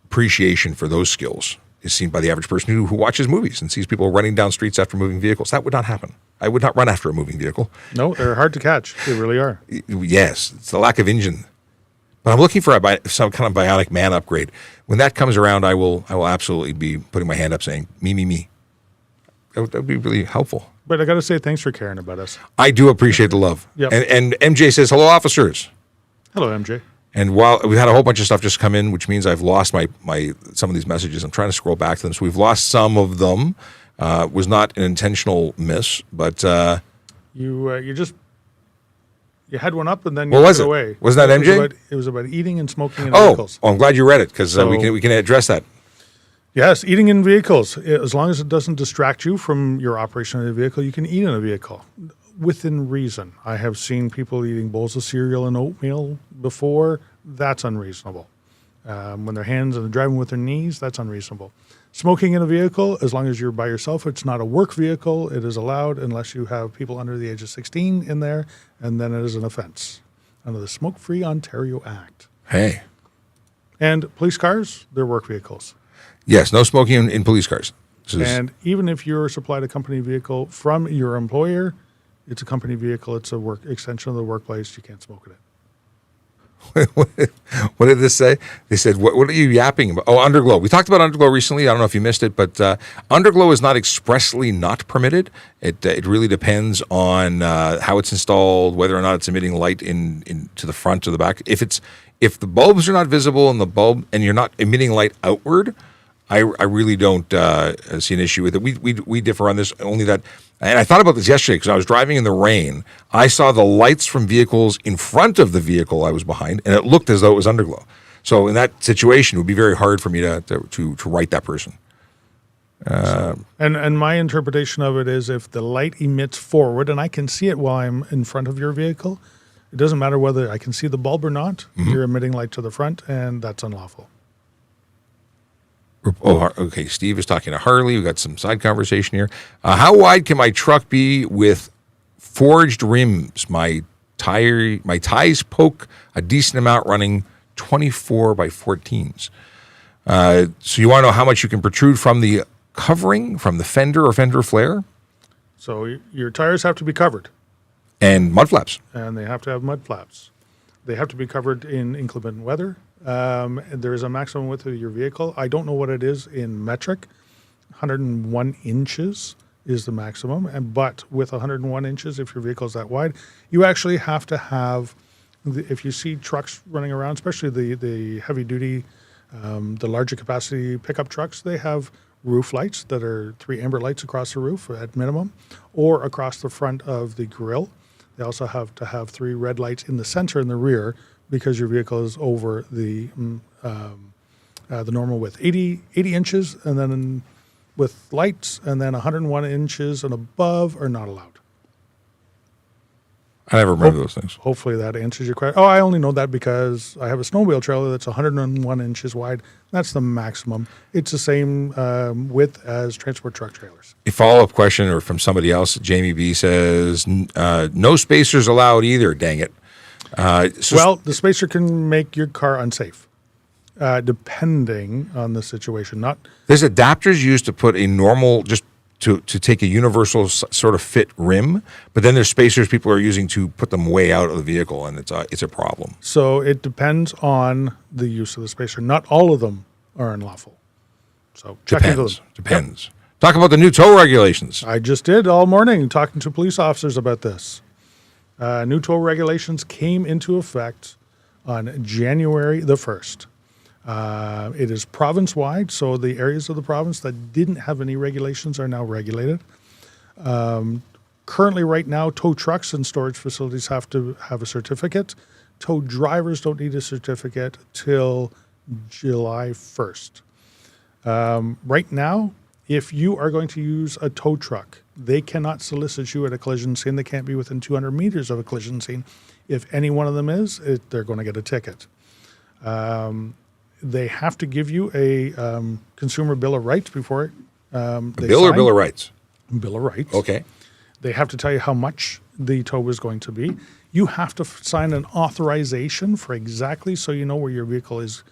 appreciation for those skills is seen by the average person who watches movies and sees people running down streets after moving vehicles. That would not happen. I would not run after a moving vehicle. No, they're hard to catch. They really are. Yes, it's the lack of engine. But I'm looking for some kind of bionic man upgrade. When that comes around, I will absolutely be putting my hand up saying, me. That would be really helpful. But I got to say, thanks for caring about us. I do appreciate the love. Yep. And MJ says, hello, officers. Hello, MJ. And while we've had a whole bunch of stuff just come in, which means I've lost my some of these messages. I'm trying to scroll back to them. So we've lost some of them. Was not an intentional miss, but you had one up and then what was it it? away. Wasn't that MJ? It was about eating and smoking in vehicles. Oh, I'm glad you read it, because we can address that. Yes, eating in vehicles. As long as it doesn't distract you from your operation of the vehicle, you can eat in a vehicle within reason. I have seen people eating bowls of cereal and oatmeal before. That's unreasonable. When their hands and driving with their knees, that's unreasonable. Smoking in a vehicle, as long as you're by yourself, it's not a work vehicle. It is allowed unless you have people under the age of 16 in there, and then it is an offense under the Smoke-Free Ontario Act. Hey. And police cars, they're work vehicles. Yes, no smoking in police cars. And even if you're supplied a company vehicle from your employer, it's a company vehicle. It's a work extension of the workplace. You can't smoke in it. What did this say? They said, what are you yapping about? Oh, underglow. We talked about underglow recently. I don't know if you missed it, but underglow is not expressly not permitted. It really depends on how it's installed, whether or not it's emitting light in to the front or the back. If the bulbs are not visible and you're not emitting light outward, I really don't see an issue with it. We differ on this, only that, and I thought about this yesterday because I was driving in the rain. I saw the lights from vehicles in front of the vehicle I was behind, and it looked as though it was underglow. So in that situation, it would be very hard for me to write that person. And my interpretation of it is, if the light emits forward, and I can see it while I'm in front of your vehicle, it doesn't matter whether I can see the bulb or not. Mm-hmm. You're emitting light to the front, and that's unlawful. Oh, okay. Steve is talking to Harley. We've got some side conversation here. How wide can my truck be with forged rims? My ties poke a decent amount running 24 by 14s. So you want to know how much you can protrude from the covering, from the fender or fender flare? So your tires have to be covered. And mud flaps. And they have to have mud flaps. They have to be covered in inclement weather. There is a maximum width of your vehicle. I don't know what it is in metric. 101 inches is the maximum. But with 101 inches, if your vehicle is that wide, you actually have to have, if you see trucks running around, especially the heavy duty, the larger capacity pickup trucks, they have roof lights that are 3 amber lights across the roof at minimum, or across the front of the grille. They also have to have 3 red lights in the center and the rear because your vehicle is over the normal width. 80 inches, and then with lights, and then 101 inches and above are not allowed. I never remember those things. Hopefully that answers your question. Oh, I only know that because I have a snowmobile trailer that's 101 inches wide. That's the maximum. It's the same width as transport truck trailers. A follow-up question or from somebody else, Jamie B says, no spacers allowed either, dang it. Well, the spacer can make your car unsafe, depending on the situation. There's adapters used to put a normal, just to take a universal sort of fit rim, but then there's spacers people are using to put them way out of the vehicle, and it's a problem. So it depends on the use of the spacer. Not all of them are unlawful. So check into them. Depends. Yep. Talk about the new tow regulations. I just did all morning talking to police officers about this. New tow regulations came into effect on January the 1st. It is province-wide, so the areas of the province that didn't have any regulations are now regulated. Currently, right now, tow trucks and storage facilities have to have a certificate. Tow drivers don't need a certificate till July 1st. Right now, if you are going to use a tow truck, they cannot solicit you at a collision scene. They can't be within 200 meters of a collision scene. If any one of them is, they're going to get a ticket. They have to give you a consumer bill of rights before they bill or bill of rights? Bill of rights. Okay. They have to tell you how much the tow is going to be. You have to sign an authorization for exactly so you know where your vehicle is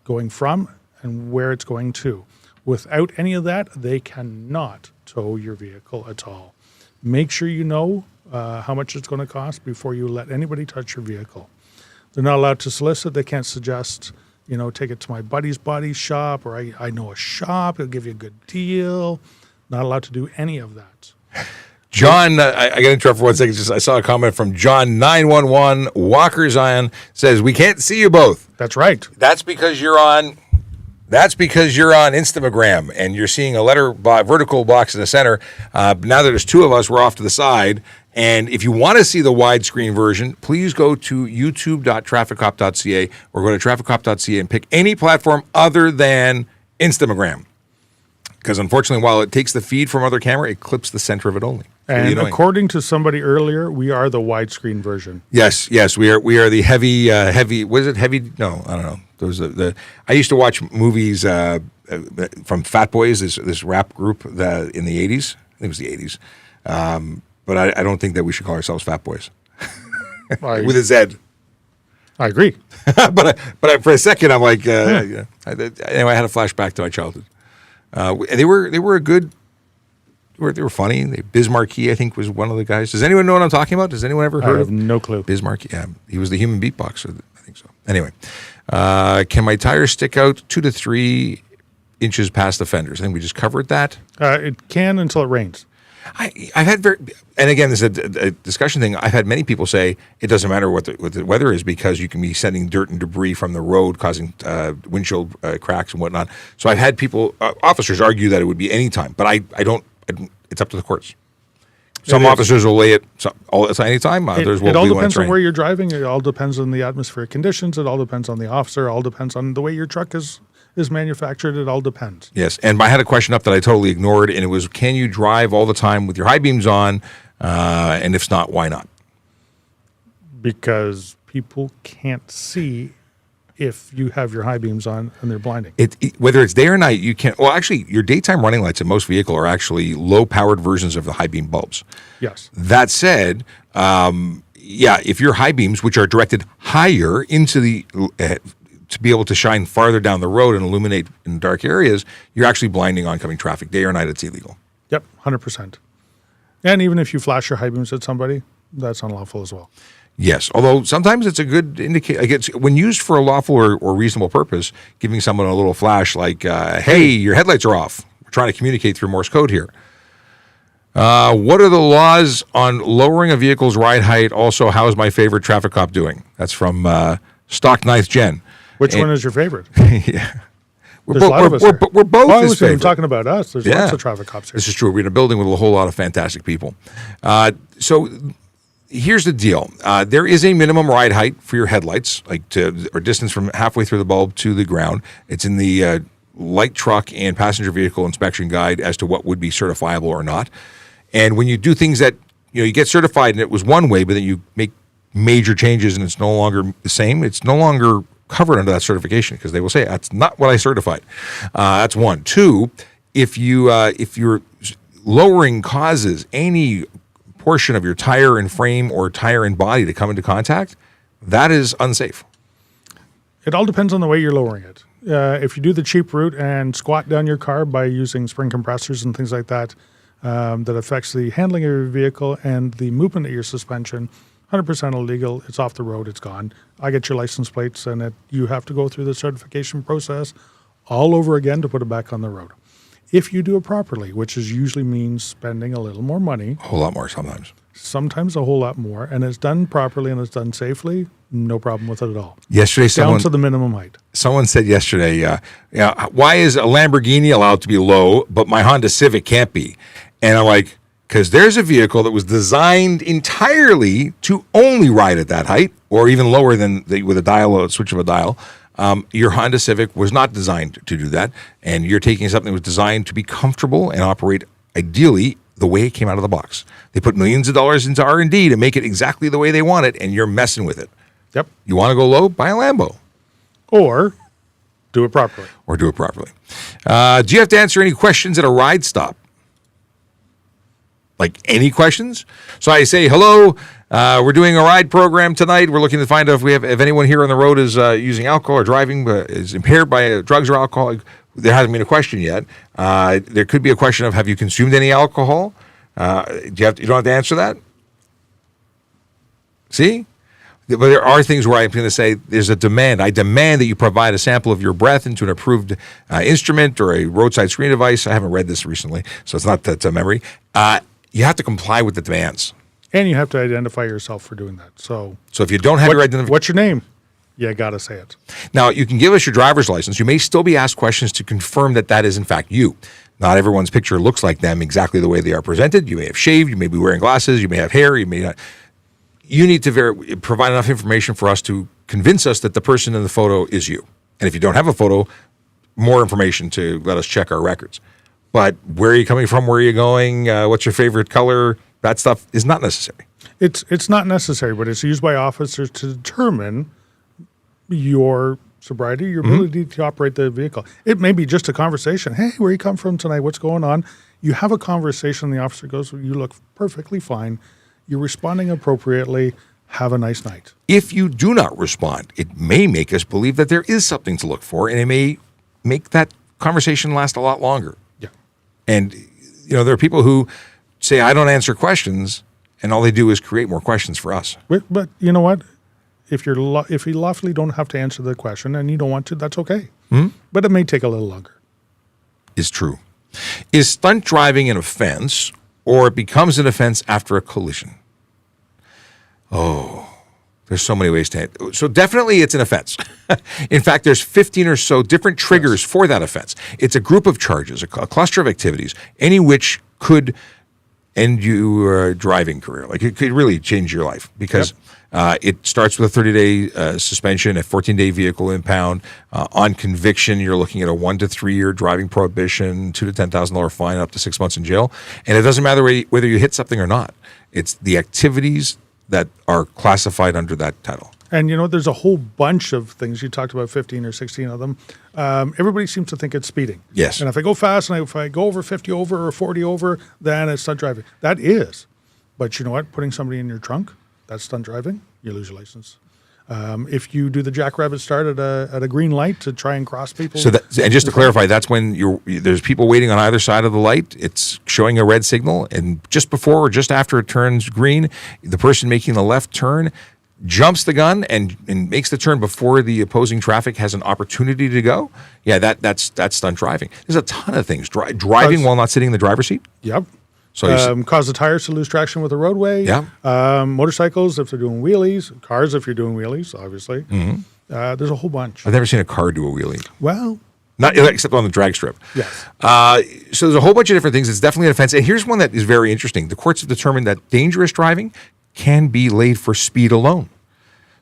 going from and where it's going to. Without any of that, they cannot tow your vehicle at all. Make sure you know how much it's going to cost before you let anybody touch your vehicle. They're not allowed to solicit. They can't suggest, take it to my buddy's body shop, or I know a shop, it'll give you a good deal. Not allowed to do any of that. John, I got to interrupt for 1 second. I saw a comment from John 911 Walker Zion says, we can't see you both. That's right. That's because you're on Instagram and you're seeing a vertical box in the center. Now that there's 2 of us, we're off to the side. And if you want to see the widescreen version, please go to youtube.TrafficCop.ca or go to TrafficCop.ca and pick any platform other than Instagram. Because unfortunately, while it takes the feed from other camera, it clips the center of it only. And according to somebody earlier, we are the widescreen version. Yes, we are the heavy. What is it? Heavy? No, I don't know. Those I used to watch movies from Fat Boys, this rap group that in the 80s. I think it was the 80s. But I don't think that we should call ourselves Fat Boys with a Z. I agree. but for a second, I'm like, anyway, I had a flashback to my childhood. They were a good. They were funny. Biz Markie, I think, was one of the guys. Does anyone know what I'm talking about? Has anyone ever heard of? I have no clue. Biz Markie, yeah, he was the human beatboxer. I think so. Anyway, can my tires stick out 2 to 3 inches past the fenders? I think we just covered that. It can until it rains. I've had and again, this is a discussion thing. I've had many people say it doesn't matter what the weather is because you can be sending dirt and debris from the road, causing windshield cracks and whatnot. So I've had people, officers, argue that it would be any time, but I don't. It's up to the courts. Some officers will lay it any time. Others will. It all depends on where you're driving. It all depends on the atmospheric conditions. It all depends on the officer. It all depends on the way your truck is manufactured. It all depends. Yes, and I had a question up that I totally ignored, and it was, can you drive all the time with your high beams on? And if not, why not? Because people can't see if you have your high beams on and they're blinding. Whether it's day or night, you can't. Well, actually, your daytime running lights in most vehicles are actually low-powered versions of the high beam bulbs. Yes. That said, if your high beams, which are directed higher into the to be able to shine farther down the road and illuminate in dark areas, you're actually blinding oncoming traffic. Day or night, it's illegal. Yep, 100%. And even if you flash your high beams at somebody, that's unlawful as well. Yes, although sometimes it's a good indicator. Like when used for a lawful or reasonable purpose, giving someone a little flash like, hey, your headlights are off. We're trying to communicate through Morse code here. What are the laws on lowering a vehicle's ride height? Also, how is my favorite traffic cop doing? That's from Stock Ninth Gen. Which one is your favorite? Yeah. We're both his his favorite. favorite. Talking about us. There's lots of traffic cops here. This is true. We're in a building with a whole lot of fantastic people. So here's the deal. There is a minimum ride height for your headlights, or distance from halfway through the bulb to the ground. It's in the light truck and passenger vehicle inspection guide as to what would be certifiable or not. And when you do things that, you get certified and it was one way, but then you make major changes and it's no longer the same, it's no longer covered under that certification because they will say, that's not what I certified. That's one. Two, if you're lowering causes any portion of your tire and frame or tire and body to come into contact, that is unsafe. It all depends on the way you're lowering it. If you do the cheap route and squat down your car by using spring compressors and things like that, that affects the handling of your vehicle and the movement of your suspension, 100% illegal. It's off the road. It's gone. I get your license plates, and you have to go through the certification process all over again to put it back on the road. If you do it properly, which usually means spending a little more money. A whole lot more sometimes. Sometimes a whole lot more, and it's done properly and it's done safely, no problem with it at all. Yesterday, down to the minimum height. Someone said yesterday, why is a Lamborghini allowed to be low, but my Honda Civic can't be? And I'm like, because there's a vehicle that was designed entirely to only ride at that height, or even lower than with a switch of a dial. Your Honda Civic was not designed to do that, and you're taking something that was designed to be comfortable and operate ideally the way it came out of the box. They put millions of dollars into R&D to make it exactly the way they want it, and you're messing with it. Yep. You want to go low? Buy a Lambo. Or do it properly. Do you have to answer any questions at a ride stop? Like any questions? So I say, hello, we're doing a ride program tonight. We're looking to find out if anyone here on the road is using alcohol or driving, is impaired by drugs or alcohol. There hasn't been a question yet. There could be a question of, have you consumed any alcohol? You don't have to answer that? See? But there are things where I'm going to say there's a demand. I demand that you provide a sample of your breath into an approved instrument or a roadside screening device. I haven't read this recently, so it's not that memory. You have to comply with the demands. And you have to identify yourself for doing that. So if you don't have your identification... What's your name? You got to say it. Now, you can give us your driver's license. You may still be asked questions to confirm that is, in fact, you. Not everyone's picture looks like them exactly the way they are presented. You may have shaved. You may be wearing glasses. You may have hair. You may not. You need to provide enough information for us to convince us that the person in the photo is you. And if you don't have a photo, more information to let us check our records. But where are you coming from? Where are you going? What's your favorite color? That stuff is not necessary. It's not necessary, but it's used by officers to determine your sobriety, your ability to operate the vehicle. It may be just a conversation. Hey, where you come from tonight? What's going on? You have a conversation. The officer goes, you look perfectly fine. You're responding appropriately. Have a nice night. If you do not respond, it may make us believe that there is something to look for, and it may make that conversation last a lot longer. Yeah. And, there are people who say, I don't answer questions, and all they do is create more questions for us. But you know what? If you lawfully don't have to answer the question and you don't want to, that's okay. But it may take a little longer. Is true. Is stunt driving an offense, or it becomes an offense after a collision? Oh, there's so many ways to. So definitely it's an offense. In fact, there's 15 or so different triggers for that offense. It's a group of charges, a cluster of activities, any which could end your driving career. Like it could really change your life because it starts with a 30-day suspension, a 14-day vehicle impound. On conviction, you're looking at a 1 to 3 year driving prohibition, $2,000 to $10,000 fine, up to 6 months in jail. And it doesn't matter whether you hit something or not. It's the activities that are classified under that title. And there's a whole bunch of things. You talked about 15 or 16 of them. Everybody seems to think it's speeding. Yes. And if I go fast and if I go over 50 over or 40 over, then it's stunt driving. That is. But you know what? Putting somebody in your trunk, that's stunt driving. You lose your license. If you do the jackrabbit start at a green light to try and cross people. And just to clarify, that's when there's people waiting on either side of the light. It's showing a red signal, and just before or just after it turns green, the person making the left turn jumps the gun and makes the turn before the opposing traffic has an opportunity to go. Yeah, that's stunt driving. There's a ton of things. Driving while not sitting in the driver's seat. Yep. So cause the tires to lose traction with the roadway. Yeah. Motorcycles if they're doing wheelies. Cars if you're doing wheelies, obviously. Mm-hmm. There's a whole bunch. I've never seen a car do a wheelie. Well, not except on the drag strip. yes. So there's a whole bunch of different things. It's definitely an offense. And here's one that is very interesting. The courts have determined that dangerous driving can be laid for speed alone.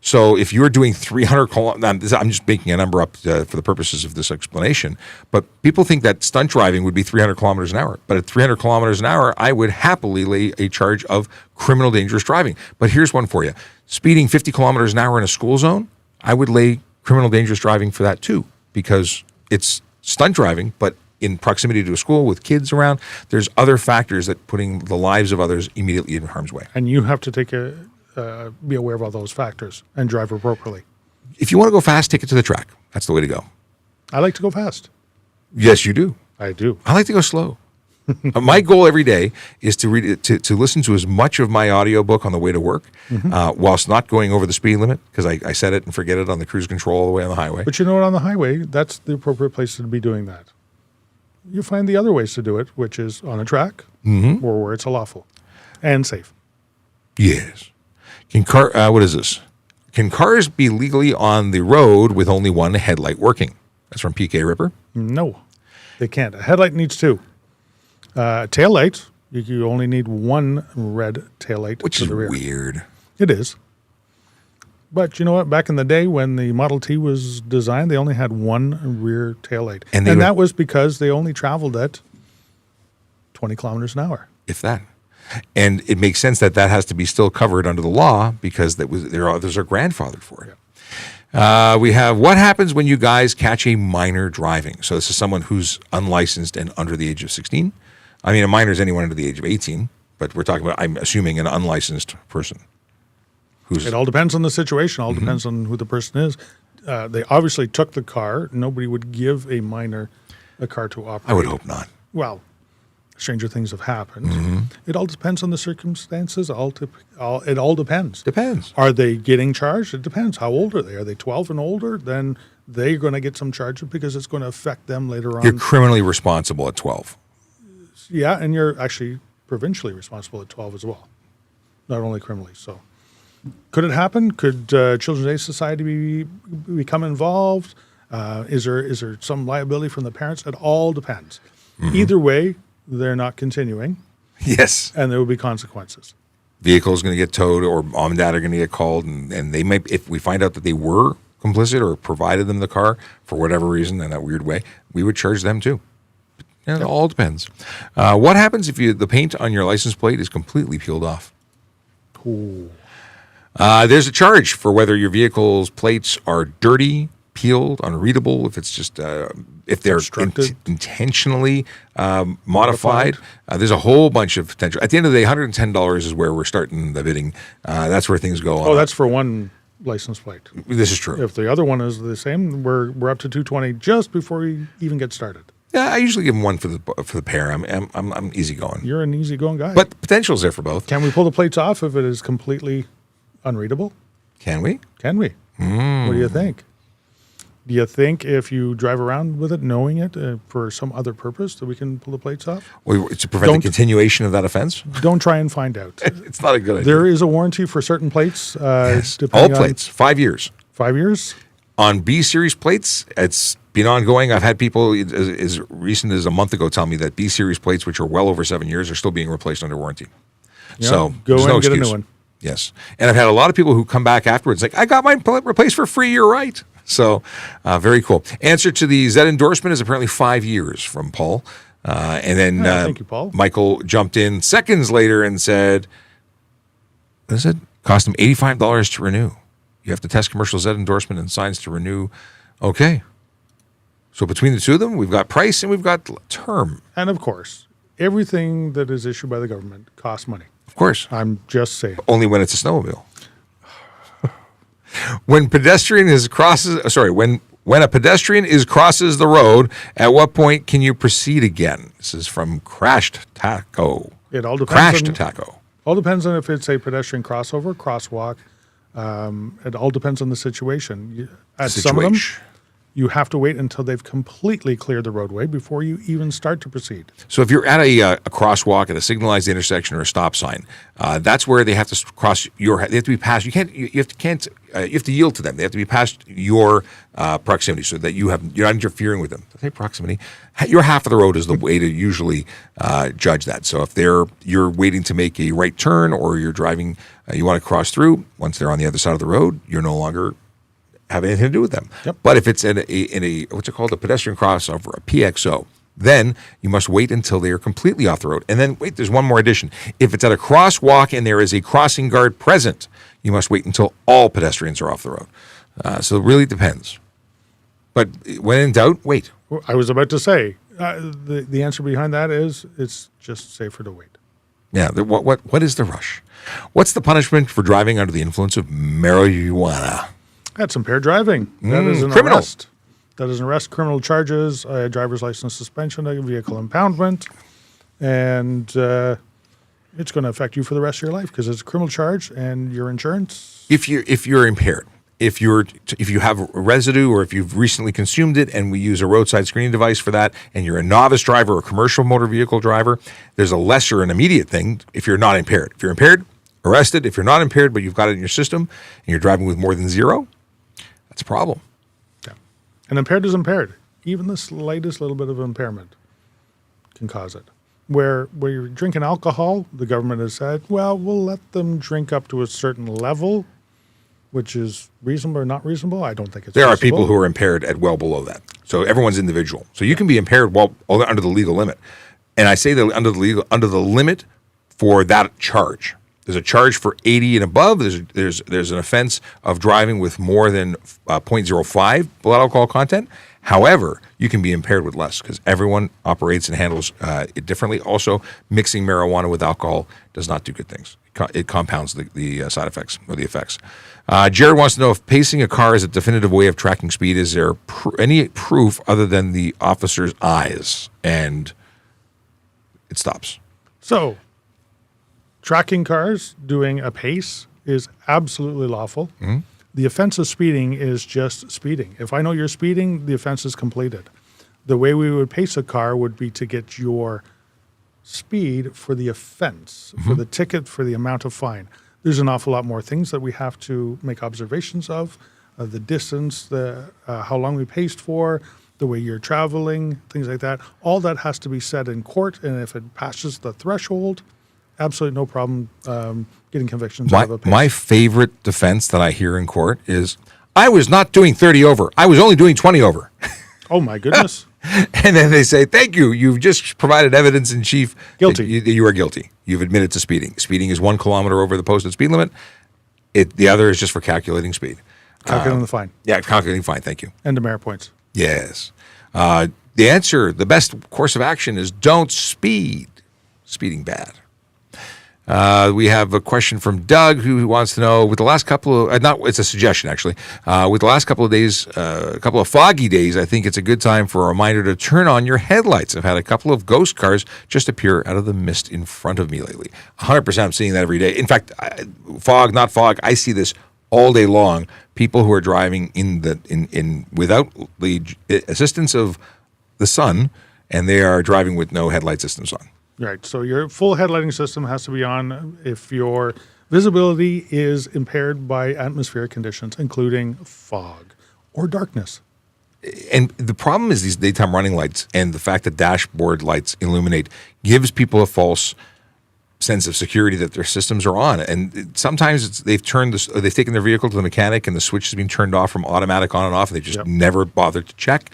So if you're doing 300 kilometers, I'm just making a number up for the purposes of this explanation, but people think that stunt driving would be 300 kilometers an hour. But at 300 kilometers an hour, I would happily lay a charge of criminal dangerous driving. But here's one for you. Speeding 50 kilometers an hour in a school zone, I would lay criminal dangerous driving for that too, because it's stunt driving, but in proximity to a school with kids around, there's other factors that putting the lives of others immediately in harm's way. And you have to be aware of all those factors and drive appropriately. If you want to go fast, take it to the track. That's the way to go. I like to go fast. Yes, you do. I do. I like to go slow. My goal every day is to read to listen to as much of my audiobook on the way to work, whilst not going over the speed limit, because I set it and forget it on the cruise control all the way on the highway. But you know what? On the highway, that's the appropriate place to be doing that. You find the other ways to do it, which is on a track or where it's lawful and safe. Yes. What is this? Can cars be legally on the road with only one headlight working? That's from PK Ripper. No, they can't. A headlight needs two. Tail lights, you only need one red tail light Which to is the rear. weird. It is. But you know what? Back in the day when the Model T was designed, they only had one rear tail light. And that was because they only traveled at 20 kilometers an hour. If that. And it makes sense that has to be still covered under the law because others are grandfathered for it. Yeah. We have what happens when you guys catch a minor driving. So this is someone who's unlicensed and under the age of 16. I mean, a minor is anyone under the age of 18, but we're talking about, I'm assuming, an unlicensed person. It all depends on the situation. All depends on who the person is. They obviously took the car. Nobody would give a minor a car to operate. I would hope not. Well, stranger things have happened. It all depends on the circumstances. It all depends. Depends. Are they getting charged? It depends. How old are they? Are they 12 and older? Then they're going to get some charges because it's going to affect them later on. You're criminally responsible at 12. Yeah, and you're actually provincially responsible at 12 as well, not only criminally. So could it happen? Could Children's Aid Society become involved? Is there some liability from the parents? It all depends. Either way, they're not continuing. Yes. And there will be consequences. Vehicle is going to get towed, or mom and dad are going to get called, and they might, if we find out that they were complicit or provided them the car for whatever reason in that weird way, we would charge them too. It all depends. What happens if the paint on your license plate is completely peeled off? Ooh. There's a charge for whether your vehicle's plates are dirty, peeled, unreadable, if it's just if they're intentionally modified. There's a whole bunch of potential. At the end of the day, $110 is where we're starting the bidding. That's where things go on. Oh, that's for one license plate. This is true. If the other one is the same, we're up to $220 just before we even get started. Yeah, I usually give them one for the pair. I'm easygoing. You're an easygoing guy. But potential's there for both. Can we pull the plates off if it is completely unreadable? Can we? Can we? What do you think? Do you think if you drive around with it, knowing it for some other purpose, that we can pull the plates off? To prevent the continuation of that offense? Don't try and find out. It's not a good idea. There is a warranty for certain plates. Yes. All plates, 5 years. 5 years? On B-Series plates, it's been ongoing. I've had people as recent as a month ago tell me that B-Series plates, which are well over 7 years, are still being replaced under warranty. Yeah, so go there's in no and get excuse. a new one. Yes. And I've had a lot of people who come back afterwards like, I got mine replaced for free, you're right. So very cool. Answer to the Z endorsement is apparently 5 years from Paul. And then thank you, Paul. Michael jumped in seconds later and said, what is it? Cost him $85 to renew. You have to test commercial Z endorsement and signs to renew. Okay. So between the two of them, we've got price and we've got term. And of course, everything that is issued by the government costs money. Of course. I'm just saying. Only when it's a snowmobile. When a pedestrian crosses the road, at what point can you proceed again? This is from Crashed Taco. It all depends. Crashed Taco. All depends on if it's a pedestrian crossover, crosswalk. It all depends on the situation. At some of them, you have to wait until they've completely cleared the roadway before you even start to proceed. So if you're at a crosswalk at a signalized intersection or a stop sign, that's where they have to cross your. They have to be past. You have to yield to them. They have to be past your proximity, so that you're not interfering with them. I say proximity. Your half of the road is the way to usually judge that. So if you're waiting to make a right turn, or you're driving, you want to cross through. Once they're on the other side of the road, you're no longer have anything to do with them. Yep. But if it's in a what's it called, a pedestrian crossover, a PXO, then you must wait until they are completely off the road. And then wait, there's one more addition. If it's at a crosswalk and there is a crossing guard present, you must wait until all pedestrians are off the road. So it really depends. But when in doubt, wait. I was about to say, the answer behind that is it's just safer to wait. Yeah. What is the rush? What's the punishment for driving under the influence of marijuana? That's impaired driving. That is an criminal. arrest. That is an arrest, criminal charges, a driver's license suspension, a vehicle impoundment, and it's going to affect you for the rest of your life because it's a criminal charge and your insurance. If you're impaired, if you have residue, or if you've recently consumed it, and we use a roadside screening device for that, and you're a novice driver or a commercial motor vehicle driver, there's a lesser and immediate thing if you're not impaired. If you're impaired, arrested. If you're not impaired but you've got it in your system and you're driving with more than 0, that's a problem. Yeah. And impaired is impaired. Even the slightest little bit of impairment can cause it. Where you're drinking alcohol, the government has said, well, we'll let them drink up to a certain level, which is reasonable or not reasonable. I don't think it's There reasonable. are people who are impaired at well below that. So everyone's individual. So you can be impaired while under the legal limit. And I say that under the limit for that charge. There's a charge for 80 and above. There's an offense of driving with more than 0.05 blood alcohol content. However, you can be impaired with less because everyone operates and handles it differently. Also, mixing marijuana with alcohol does not do good things. It compounds the side effects or the effects. Jared wants to know if pacing a car is a definitive way of tracking speed. Is there any proof other than the officer's eyes? And it stops. So, tracking cars doing a pace is absolutely lawful. Mm-hmm. The offense of speeding is just speeding. If I know you're speeding, the offense is completed. The way we would pace a car would be to get your speed for the offense, for the ticket, for the amount of fine. There's an awful lot more things that we have to make observations of, the distance, how long we paced for, the way you're traveling, things like that. All that has to be said in court, and if it passes the threshold, absolutely no problem getting convictions out of a pace. My favorite defense that I hear in court is, I was not doing 30 over. I was only doing 20 over. Oh, my goodness. And then they say, thank you. You've just provided evidence in chief. Guilty. That you are guilty. You've admitted to speeding. Speeding is 1 kilometer over the posted speed limit. The other is just for calculating speed. Calculating the fine. Yeah, calculating fine. Thank you. And demerit points. Yes. The answer, the best course of action is don't speed. Speeding bad. We have a question from Doug who wants to know, with the last couple of, it's a suggestion actually, with the last couple of days, a couple of foggy days, I think it's a good time for a reminder to turn on your headlights. I've had a couple of ghost cars just appear out of the mist in front of me lately. 100% I'm seeing that every day. In fact, fog, not fog, I see this all day long. People who are driving without the assistance of the sun, and they are driving with no headlight systems on. Right. So your full headlighting system has to be on if your visibility is impaired by atmospheric conditions, including fog or darkness. And the problem is these daytime running lights and the fact that dashboard lights illuminate gives people a false sense of security that their systems are on. And sometimes they've taken their vehicle to the mechanic and the switch has been turned off from automatic on and off, and they've just never bothered to check.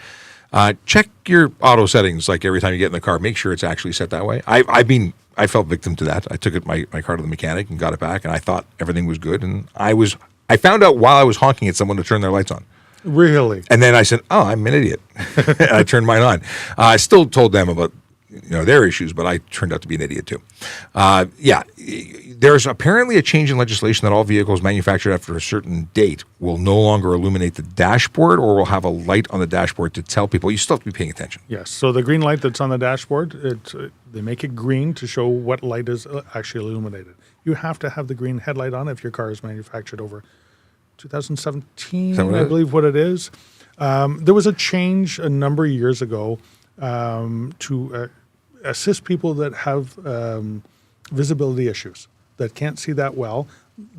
Check your auto settings like every time you get in the car. Make sure it's actually set that way. I fell victim to that. I took my car to the mechanic and got it back, and I thought everything was good, and I was I found out while I was honking at someone to turn their lights on. Really? And then I said, "Oh, I'm an idiot." And I turned mine on. I still told them about their issues, but I turned out to be an idiot too. Yeah, there's apparently a change in legislation that all vehicles manufactured after a certain date will no longer illuminate the dashboard or will have a light on the dashboard to tell people. You still have to be paying attention. Yes. So the green light that's on the dashboard, they make it green to show what light is actually illuminated. You have to have the green headlight on if your car is manufactured over 2017, I believe what it is. There was a change a number of years ago to assist people that have visibility issues, that can't see that well.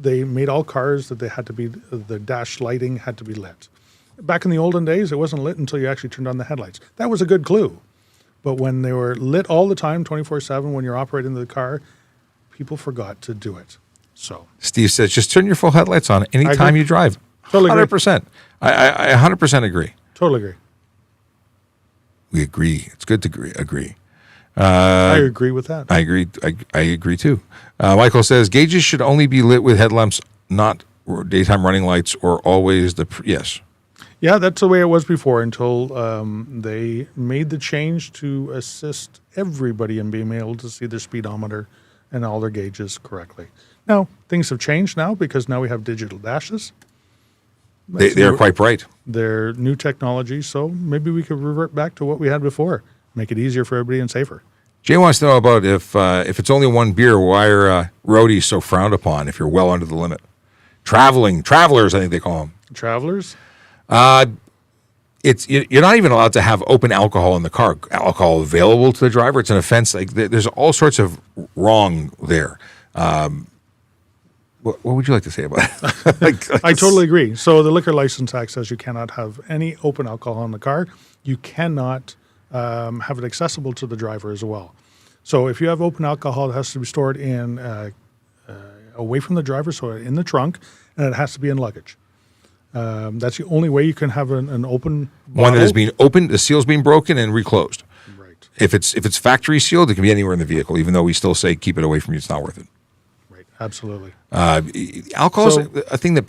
They made all cars that they had to be, the dash lighting had to be lit. Back in the olden days, it wasn't lit until you actually turned on the headlights. That was a good clue. But when they were lit all the time, 24/7, when you're operating the car, people forgot to do it. So Steve says, just turn your full headlights on anytime you drive. Totally agree. 100%. I 100% agree. Totally agree. We agree. It's good to agree. I agree with that. I agree. I agree too. Michael says gauges should only be lit with headlamps, not daytime running lights, or always yes. Yeah, that's the way it was before until they made the change to assist everybody in being able to see their speedometer and all their gauges correctly. Now, things have changed now because now we have digital dashes. They are quite bright. They're new technology, so maybe we could revert back to what we had before. Make it easier for everybody and safer. Jay wants to know about if it's only one beer, why are roadies so frowned upon if you're well under the limit? Travelers, I think they call them. Travelers? You're not even allowed to have open alcohol in the car. Alcohol available to the driver. It's an offense. Like there's all sorts of wrong there. What would you like to say about it? I totally agree. So the Liquor License Act says you cannot have any open alcohol in the car. You cannot have it accessible to the driver as well. So if you have open alcohol, it has to be stored in away from the driver, so in the trunk, and it has to be in luggage. That's the only way you can have an open bottle. One that is being opened, the seal's being broken and reclosed. Right. If it's factory sealed, it can be anywhere in the vehicle, even though we still say keep it away from you. It's not worth it. Right. Absolutely. Alcohol is a thing that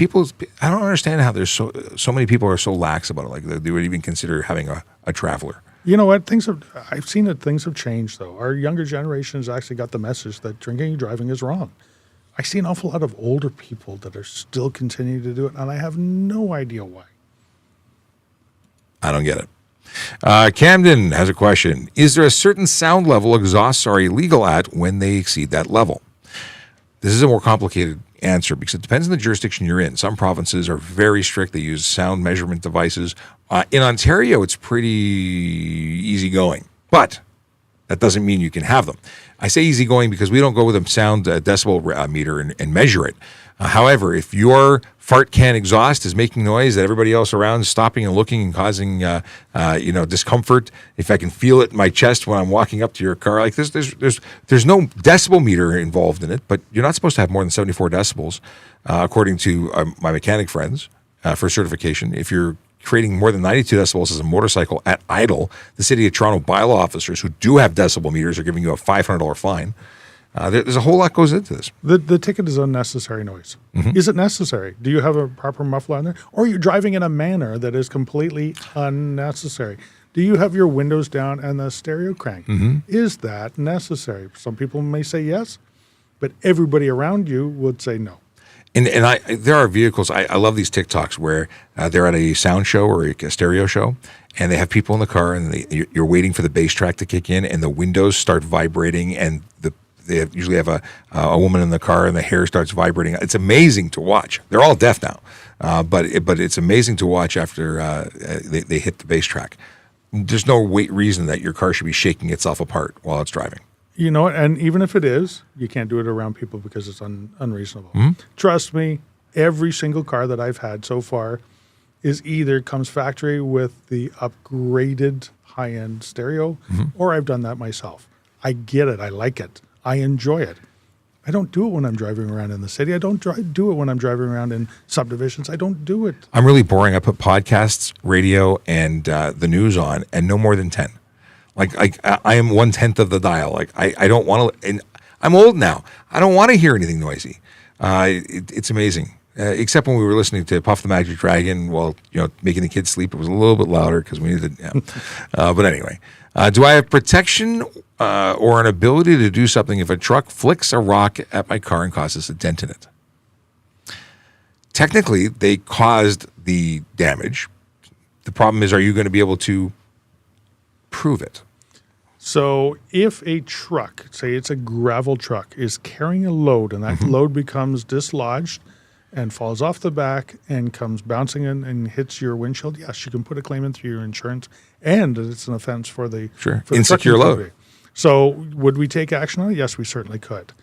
I don't understand how there's so many people are so lax about it. Like they would even consider having a traveler. You know what? I've seen that things have changed, though. Our younger generation has actually got the message that drinking and driving is wrong. I see an awful lot of older people that are still continuing to do it, and I have no idea why. I don't get it. Camden has a question. Is there a certain sound level exhausts are illegal at when they exceed that level? This is a more complicated answer because it depends on the jurisdiction you're in. Some provinces are very strict. They use sound measurement devices. In Ontario, it's pretty easygoing, but that doesn't mean you can have them. I say easygoing because we don't go with a sound decibel meter and measure it. However, if your fart can exhaust is making noise that everybody else around is stopping and looking and causing discomfort, if I can feel it in my chest when I'm walking up to your car, like there's no decibel meter involved in it, but you're not supposed to have more than 74 decibels, according to my mechanic friends for certification. If you're creating more than 92 decibels as a motorcycle at idle, the City of Toronto bylaw officers who do have decibel meters are giving you a $500 fine. There's a whole lot goes into this. The ticket is unnecessary noise. Mm-hmm. Is it necessary? Do you have a proper muffler on there? Or are you driving in a manner that is completely unnecessary? Do you have your windows down and the stereo cranked? Mm-hmm. Is that necessary? Some people may say yes, but everybody around you would say no. And there are vehicles, I love these TikToks where they're at a sound show or a stereo show, and they have people in the car, and you're waiting for the bass track to kick in, and the windows start vibrating, and they usually have a woman in the car, and the hair starts vibrating. It's amazing to watch. They're all deaf now, but it's amazing to watch after they hit the bass track. There's no reason that your car should be shaking itself apart while it's driving. You know, and even if it is, you can't do it around people because it's unreasonable. Mm-hmm. Trust me, every single car that I've had so far comes factory with the upgraded high-end stereo, mm-hmm. or I've done that myself. I get it. I like it. I enjoy it. I don't do it when I'm driving around in the city. I don't do it when I'm driving around in subdivisions. I don't do it. I'm really boring. I put podcasts, radio, and the news on, and no more than 10. Like I am 1/10 of the dial. Like I don't want to, and I'm old now. I don't want to hear anything noisy. It's amazing. except when we were listening to Puff the Magic Dragon while making the kids sleep. It was a little bit louder because we needed. Yeah. But anyway, do I have protection or an ability to do something if a truck flicks a rock at my car and causes a dent in it? Technically, they caused the damage. The problem is, are you going to be able to prove it? So if a truck, say it's a gravel truck, is carrying a load and that load becomes dislodged and falls off the back and comes bouncing in and hits your windshield, yes, you can put a claim in through your insurance, and it's an offense for the insecure trucking load. company. So would we take action on it? Yes, we certainly could.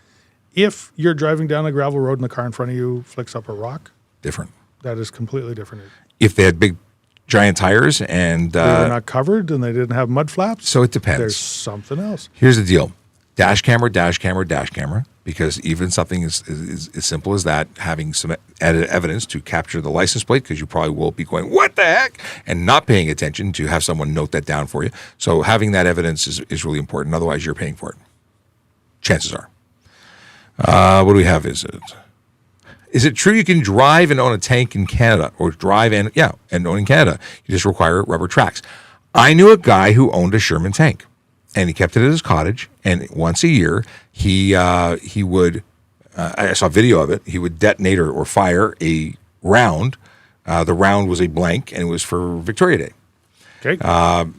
If you're driving down a gravel road and the car in front of you flicks up a rock, different. That is completely different. If they had big, giant tires and they were not covered and they didn't have mud flaps, so it depends. There's something else. Here's the deal: dash camera, dash camera, dash camera. Because even something as simple as that, having some added evidence to capture the license plate, because you probably will be going, "What the heck?" and not paying attention to have someone note that down for you. So having that evidence is really important. Otherwise, you're paying for it. Chances are. What do we have? Is it true you can drive and own a tank in Canada, or drive and own in Canada? You just require rubber tracks. I knew a guy who owned a Sherman tank, and he kept it at his cottage. And once a year, he would. I saw a video of it. He would detonate or fire a round. The round was a blank, and it was for Victoria Day. Okay.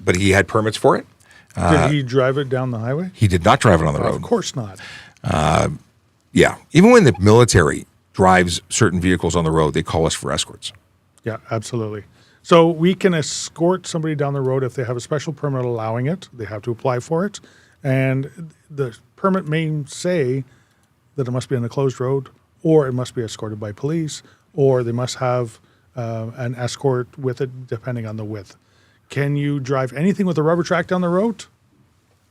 But he had permits for it. Did he drive it down the highway? He did not drive it on the road. Of course not. Yeah. Even when the military drives certain vehicles on the road, they call us for escorts. Yeah, absolutely. So we can escort somebody down the road if they have a special permit allowing it. They have to apply for it. And the permit may say that it must be on a closed road, or it must be escorted by police, or they must have an escort with it, depending on the width. Can you drive anything with a rubber track down the road?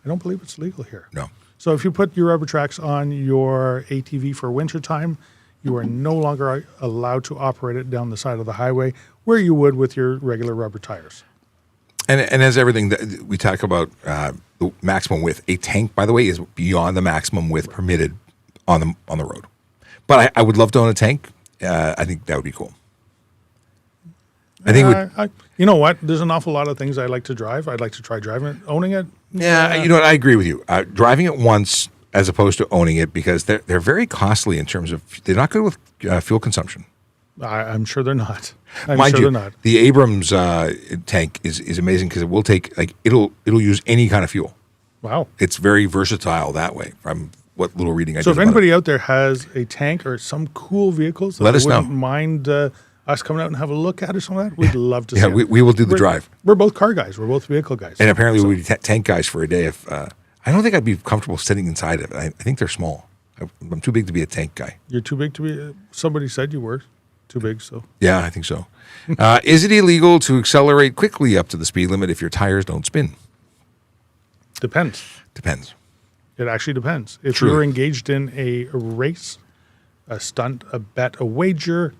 I don't believe it's legal here. No. So if you put your rubber tracks on your ATV for wintertime, you are no longer allowed to operate it down the side of the highway where you would with your regular rubber tires. And as everything that we talk about, the maximum width, a tank, by the way, is beyond the maximum width permitted on the road. But I would love to own a tank. I think that would be cool. I think you know what? There's an awful lot of things I like to drive. I'd like to try driving it, owning it. Yeah, you know what? I agree with you. Driving it once as opposed to owning it, because they're very costly in terms of, they're not good with fuel consumption. I'm sure they're not. Mind you, the Abrams tank is amazing because it will take, it'll use any kind of fuel. Wow. It's very versatile that way, from what little reading I did. So if anybody out there has a tank or some cool vehicles that let us know. Wouldn't mind us coming out and have a look at or something like that, we'd love to see it. we will do the drive. We're both car guys. We're both vehicle guys. And apparently we'll be tank guys for a day. If I don't think I'd be comfortable sitting inside of it. I think they're small. I'm too big to be a tank guy. You're too big to be. Somebody said you were too big, so. Yeah, I think so. Is it illegal to accelerate quickly up to the speed limit if your tires don't spin? Depends. Depends. It actually depends. If Truly. you're engaged in a race, a stunt, a bet, a wager,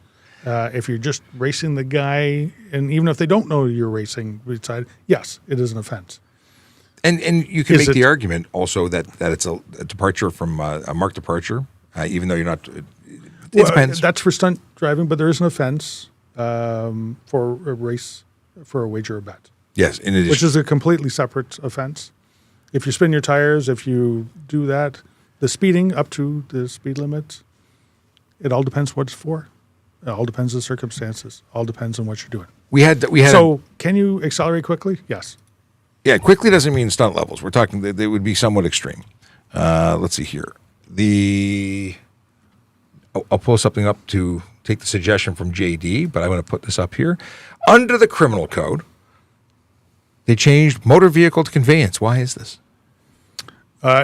if you're just racing the guy, and even if they don't know you're racing beside, yes, it is an offense. And you can make the argument also that it's a departure from a marked departure, even though you're not. It depends. That's for stunt driving, but there is an offense for a race, for a wager or bet. Yes, in addition, which is a completely separate offense. If you spin your tires, if you do that, the speeding up to the speed limit, it all depends what it's for. It all depends on the circumstances. All depends on what you're doing. We had. So, can you accelerate quickly? Yes. Yeah, quickly doesn't mean stunt levels. We're talking they would be somewhat extreme. Let's see here. I'll pull something up to take the suggestion from JD, but I'm going to put this up here. Under the criminal code, they changed motor vehicle to conveyance. Why is this?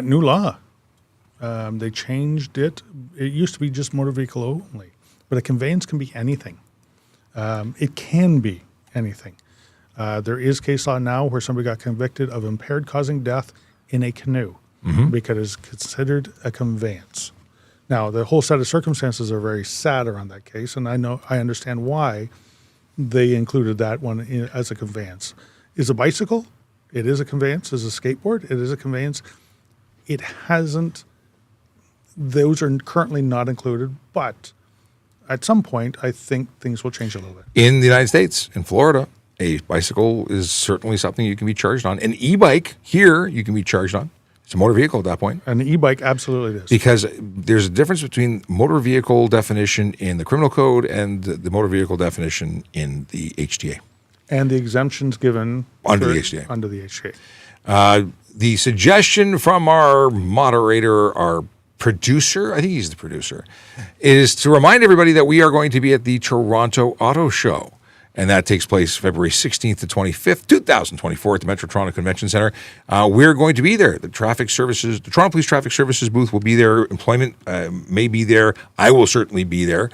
New law. They changed it. It used to be just motor vehicle only, but a conveyance can be anything. It can be anything. There is case law now where somebody got convicted of impaired causing death in a canoe because it's considered a conveyance. Now, the whole set of circumstances are very sad around that case, and I understand why they included that one as a conveyance. Is a bicycle? It is a conveyance. Is a skateboard? It is a conveyance. It hasn't. Those are currently not included, but at some point, I think things will change a little bit. In the United States, in Florida, a bicycle is certainly something you can be charged on. An e-bike here, you can be charged on. It's a motor vehicle at that point. An e-bike absolutely is. Because there's a difference between motor vehicle definition in the criminal code and the motor vehicle definition in the HTA. And the exemptions given Under the HTA. Under the HTA. The suggestion from our moderator, our producer, I think he's the producer, is to remind everybody that we are going to be at the Toronto Auto Show. And that takes place February 16th to 25th, 2024 at the Metro Toronto Convention Center. We're going to be there. The Toronto Police Traffic Services booth will be there. Employment may be there. I will certainly be there.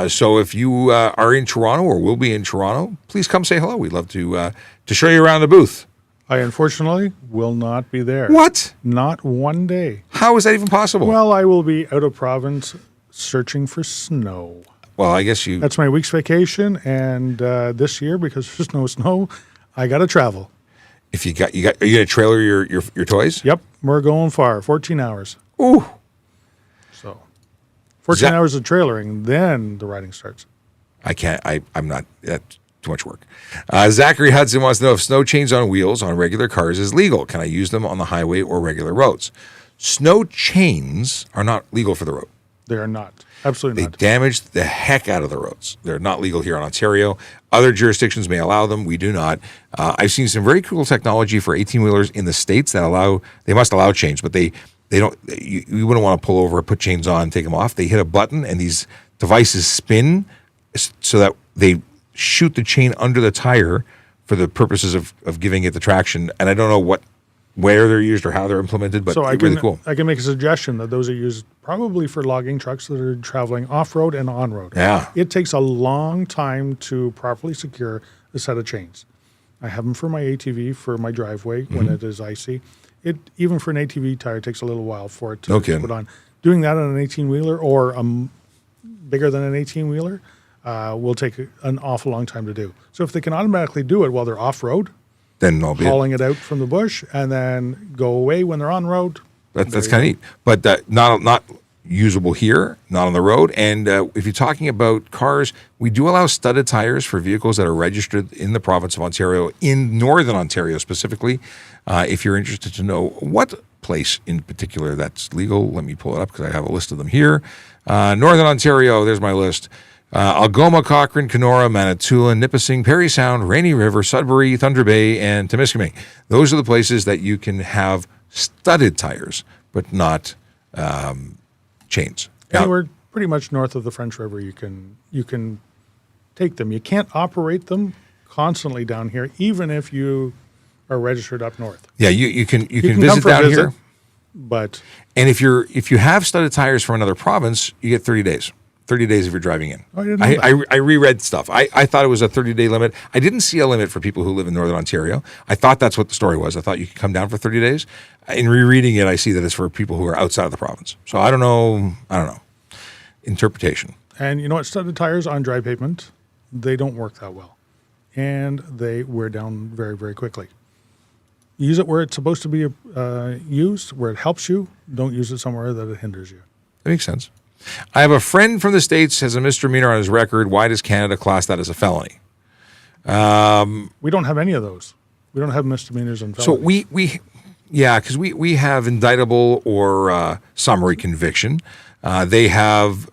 So if you are in Toronto or will be in Toronto, please come say hello. We'd love to show you around the booth. I unfortunately will not be there. What? Not one day. How is that even possible? Well, I will be out of province searching for snow. Well, I guess you... That's my week's vacation, and this year, because there's no snow, I got to travel. If are you going to trailer your toys? Yep, we're going far, 14 hours. Ooh. So, 14 hours of trailering, then the riding starts. I can't, I'm not, that's too much work. Zachary Hudson wants to know if snow chains on wheels on regular cars is legal. Can I use them on the highway or regular roads? Snow chains are not legal for the road. They are not. Absolutely not. They damage the heck out of the roads. They're not legal here in Ontario. Other jurisdictions may allow them. We do not. I've seen some very cool technology for 18-wheelers in the States that they must allow chains, but they don't, you wouldn't want to pull over, put chains on, take them off. They hit a button and these devices spin so that they shoot the chain under the tire for the purposes of giving it the traction. And I don't know where they're used or how they're implemented, but they're really cool. I can make a suggestion that those are used probably for logging trucks that are traveling off-road and on-road. Yeah. It takes a long time to properly secure a set of chains. I have them for my ATV, for my driveway when it is icy. Even for an ATV tire, it takes a little while for it to put on. Doing that on an 18-wheeler or bigger than an 18-wheeler will take an awful long time to do. So if they can automatically do it while they're off-road, then I'll be hauling it out from the bush and then go away when they're on road. That's kind of neat, but not usable here, not on the road. And if you're talking about cars, we do allow studded tires for vehicles that are registered in the province of Ontario, in Northern Ontario specifically. If you're interested to know what place in particular that's legal, let me pull it up because I have a list of them here. Northern Ontario, there's my list. Algoma, Cochrane, Kenora, Manitoulin, Nipissing, Parry Sound, Rainy River, Sudbury, Thunder Bay, and Temiskaming. Those are the places that you can have studded tires, but not chains. Anywhere pretty much north of the French River, you can take them. You can't operate them constantly down here, even if you are registered up north. Yeah, you can visit down here. But if you have studded tires from another province, you get 30 days. 30 days if you're driving in. Oh, I didn't know that. I reread stuff. I thought it was a 30-day limit. I didn't see a limit for people who live in Northern Ontario. I thought that's what the story was. I thought you could come down for 30 days. In rereading it, I see that it's for people who are outside of the province. So I don't know. Interpretation. And you know what? Studded tires on dry pavement, they don't work that well. And they wear down very, very quickly. Use it where it's supposed to be used, where it helps you. Don't use it somewhere that it hinders you. That makes sense. I have a friend from the States has a misdemeanor on his record. Why does Canada class that as a felony? We don't have any of those. We don't have misdemeanors and felonies. So because we have indictable or summary conviction. They have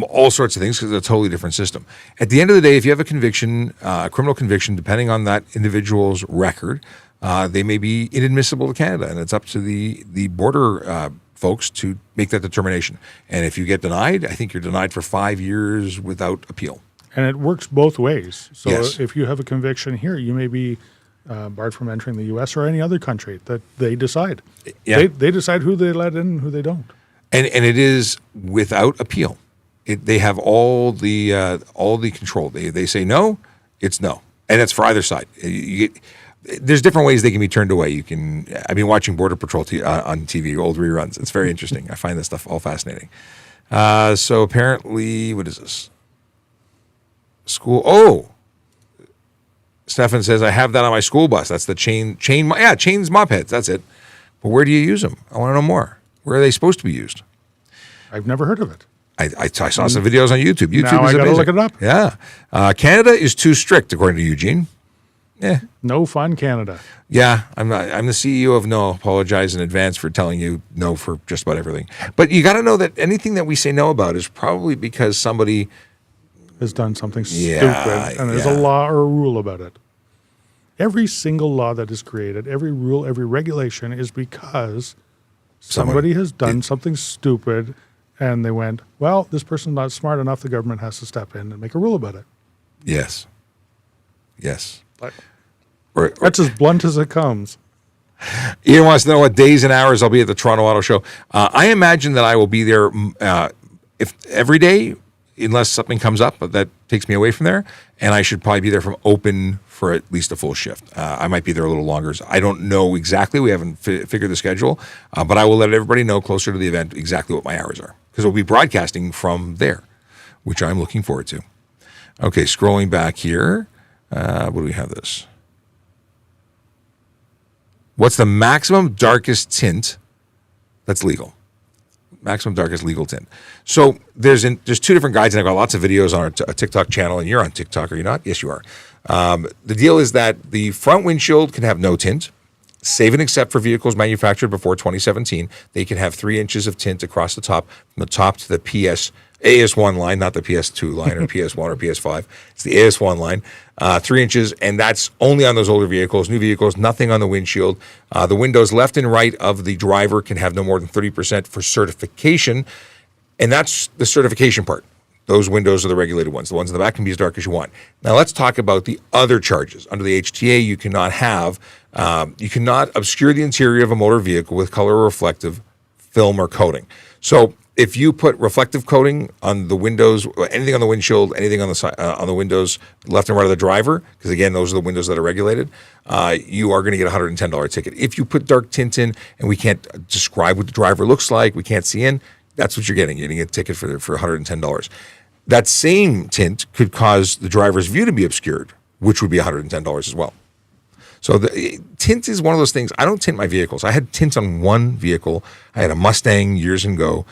all sorts of things because it's a totally different system. At the end of the day, if you have a conviction, a criminal conviction, depending on that individual's record, they may be inadmissible to Canada, and it's up to the border folks to make that determination. And if you get denied, I think you're denied for 5 years without appeal. And it works both ways. So yes. If you have a conviction here, you may be barred from entering the U.S. or any other country that they decide. Yeah. They decide who they let in and who they don't. And it is without appeal. They have all the control. They say no, it's no, and that's for either side. There's different ways they can be turned away. I've been watching Border Patrol on TV, old reruns. It's very interesting. I find this stuff all fascinating. So apparently, what is this? School. Oh, Stefan says, I have that on my school bus. That's the chains mopeds. That's it. But where do you use them? I want to know more. Where are they supposed to be used? I've never heard of it. I saw some videos on YouTube. YouTube Now is I got to amazing. look it up. Yeah. Canada is too strict, according to Eugene. Yeah. No fun, Canada. Yeah, I'm the CEO of No. Apologize in advance for telling you no for just about everything. But you got to know that anything that we say no about is probably because somebody Has done something Yeah, stupid, and there's a law or a rule about it. Every single law that is created, every rule, every regulation is because somebody has done something stupid, and they went, well, this person's not smart enough, the government has to step in and make a rule about it. Yes. Yes. Or, that's as blunt as it comes. Ian wants to know what days and hours I'll be at the Toronto Auto Show. I imagine that I will be there if every day, unless something comes up that takes me away from there, and I should probably be there from open for at least a full shift. I might be there a little longer. So I don't know exactly. We haven't figured the schedule, but I will let everybody know closer to the event exactly what my hours are, because we'll be broadcasting from there, which I'm looking forward to. Okay, scrolling back here. What do we have this? What's the maximum darkest tint that's legal? Maximum darkest legal tint. So there's two different guides, and I've got lots of videos on our TikTok channel, and you're on TikTok, are you not? Yes, you are. The deal is that the front windshield can have no tint, save and except for vehicles manufactured before 2017. They can have 3 inches of tint across the top, from the top to the AS1 line, not the PS2 line or PS1 or PS5. It's the AS1 line, 3 inches, and that's only on those older vehicles. New vehicles, nothing on the windshield. The windows left and right of the driver can have no more than 30% for certification, and that's the certification part. Those windows are the regulated ones. The ones in the back can be as dark as you want. Now let's talk about the other charges. Under the HTA, you cannot obscure the interior of a motor vehicle with color or reflective film or coating. So if you put reflective coating on the windows, anything on the windshield, anything on the side, on the windows left and right of the driver, because again, those are the windows that are regulated, you are going to get a $110 ticket. If you put dark tint in and we can't describe what the driver looks like, we can't see in, that's what you're getting. You're getting a ticket for $110. That same tint could cause the driver's view to be obscured, which would be $110 as well. So the tint is one of those things. I don't tint my vehicles. I had tint on one vehicle. I had a Mustang years ago,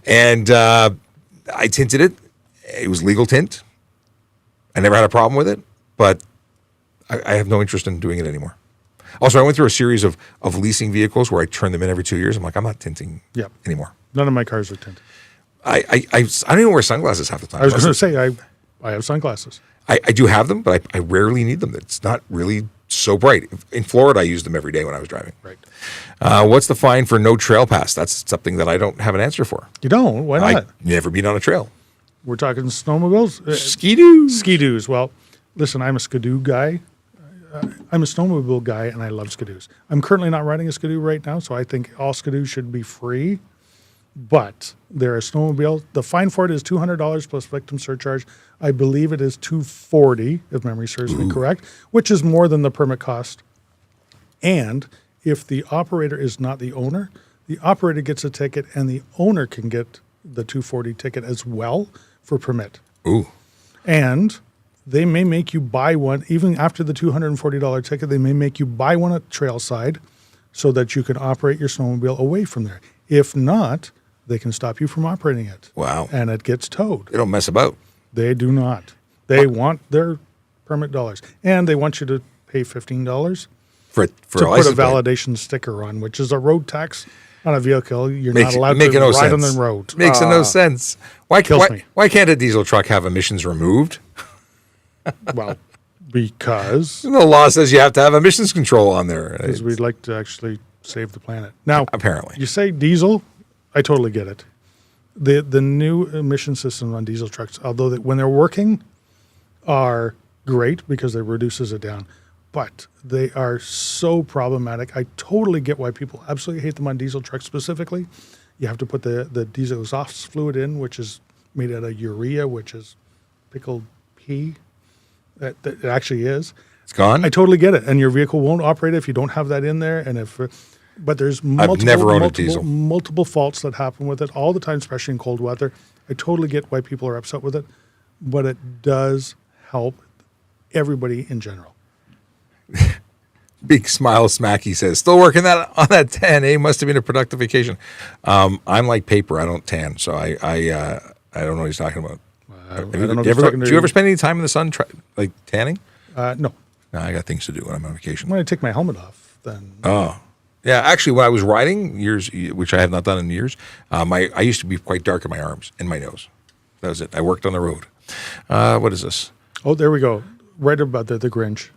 and I tinted it. It was legal tint. I never had a problem with it, but I have no interest in doing it anymore. Also, I went through a series of leasing vehicles where I turned them in every 2 years. I'm like, I'm not tinting anymore. None of my cars are tinted. I don't even wear sunglasses half the time. I was going to say, I have sunglasses. I do have them, but I rarely need them. It's not really so bright. In Florida, I used them every day when I was driving. Right. What's the fine for no trail pass? That's something that I don't have an answer for. You don't? Why not? I've never been on a trail. We're talking snowmobiles? Ski-doo. Ski-doos. Well, listen, I'm a skidoo guy. I'm a snowmobile guy, and I love skidoos. I'm currently not riding a skidoo right now, so I think all skidoos should be free. But they're a snowmobile. The fine for it is $200 plus victim surcharge. I believe it is $240, if memory serves me correct, which is more than the permit cost. And if the operator is not the owner, the operator gets a ticket, and the owner can get the $240 ticket as well for permit. Ooh. And they may make you buy one, even after the $240 ticket, they may make you buy one at trailside so that you can operate your snowmobile away from there. If not, they can stop you from operating it. Wow. And it gets towed. They don't mess about. They do not. They want their permit dollars. And they want you to pay $15 For to put a license plate. validation sticker on, which is a road tax on a vehicle. You're Makes- not allowed making to no ride on sense. the road. Makes no sense. Why kills me. can't a diesel truck have emissions removed? Well, because The law says you have to have emissions control on there. we'd like to actually save the planet. Now, Apparently. you say diesel, I totally get it. The new emission systems on diesel trucks, although when they're working, are great because it reduces it down, but they are so problematic. I totally get why people absolutely hate them on diesel trucks specifically. You have to put the diesel exhaust fluid in, which is made out of urea, which is pickled pea. That it actually is. It's gone? I totally get it, and your vehicle won't operate if you don't have that in there. And but there's multiple faults that happen with it all the time, especially in cold weather. I totally get why people are upset with it, but it does help everybody in general. Big smile smacky says, still working that on that tan, eh? Must have been a productive vacation. I'm like paper. I don't tan, so I don't know what he's talking about. Do you ever spend any time in the sun, like tanning? No. No, I got things to do when I'm on vacation. When I take my helmet off, then. Oh. Yeah, actually, when I was riding, which I have not done in years, I used to be quite dark in my arms and my nose. That was it. I worked on the road. What is this? Oh, there we go. Right about the Grinch.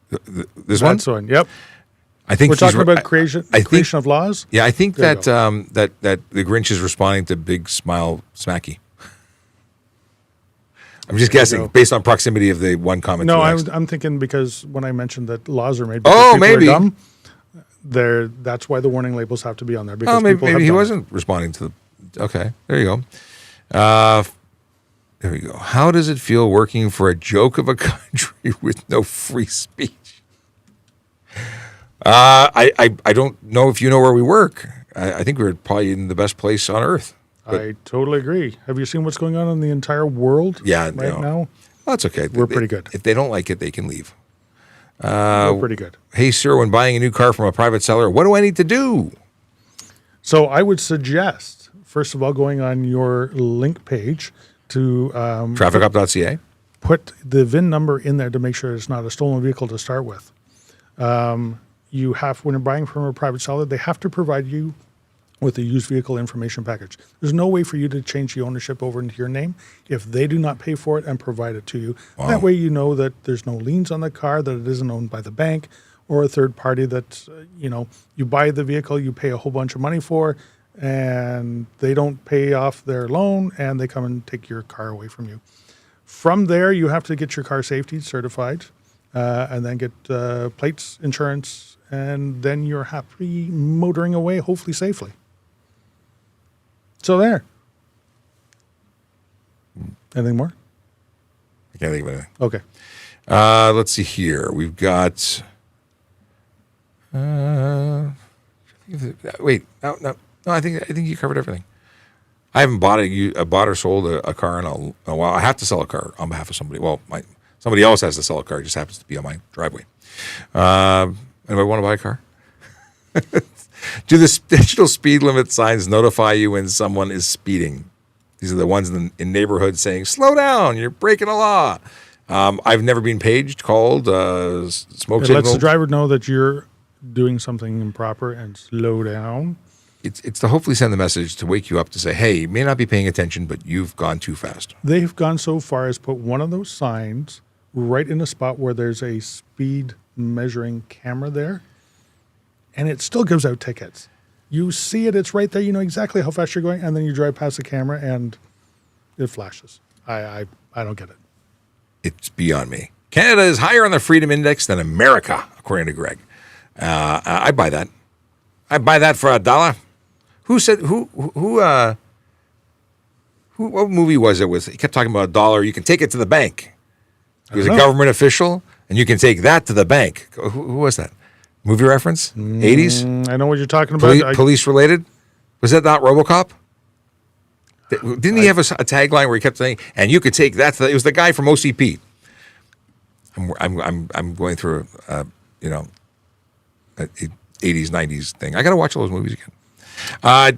This one? That's one. Yep. I think we're talking about creation of laws. Yeah, I think that the Grinch is responding to Big Smile Smacky. I'm just guessing based on proximity of the one comment. No, I'm thinking because when I mentioned that laws are made because people maybe. are dumb, that's why the warning labels have to be on there. Because maybe he wasn't responding to the. Okay, there you go. There we go. How does it feel working for a joke of a country with no free speech? I don't know if you know where we work. I think we're probably in the best place on earth. I totally agree. Have you seen what's going on in the entire world now? Well, that's okay. We're pretty good. If they don't like it, they can leave. We're pretty good. Hey, sir, when buying a new car from a private seller, what do I need to do? So I would suggest, first of all, going on your link page to ASKaTrafficCop.ca. Put the VIN number in there to make sure it's not a stolen vehicle to start with. When you're buying from a private seller, they have to provide you with a used vehicle information package. There's no way for you to change the ownership over into your name if they do not pay for it and provide it to you. Wow. That way you know that there's no liens on the car, that it isn't owned by the bank or a third party that, you buy the vehicle, you pay a whole bunch of money for, and they don't pay off their loan and they come and take your car away from you. From there, you have to get your car safety certified and then get plates, insurance, and then you're happy motoring away, hopefully safely. So there. Anything more? I can't think of anything. Okay. Let's see here. We've got. Wait. No. I think you covered everything. I haven't bought or sold a car in a while. I have to sell a car on behalf of somebody. Well, somebody else has to sell a car. It just happens to be on my driveway. Anybody want to buy a car? Do the digital speed limit signs notify you when someone is speeding? These are the ones in neighborhoods saying, slow down, you're breaking a law. I've never been paged, called, smoke signal. It lets the driver know that you're doing something improper and slow down. It's to hopefully send the message to wake you up to say, hey, you may not be paying attention, but you've gone too fast. They've gone so far as put one of those signs right in a spot where there's a speed measuring camera there, and it still gives out tickets. You see it, it's right there, you know exactly how fast you're going, and then you drive past the camera and it flashes. I don't get it. It's beyond me. Canada is higher on the Freedom Index than America, according to Greg. I buy that. I buy that for $1. Who said what movie was it with? He kept talking about $1. You can take it to the bank. He was a government official, and you can take that to the bank. Who was that? Movie reference? 80s? I know what you're talking about. Police related? Was that not RoboCop? Didn't he have a tagline where he kept saying, and you could take that it was the guy from OCP. I'm going through an 80s, 90s thing. I got to watch all those movies again.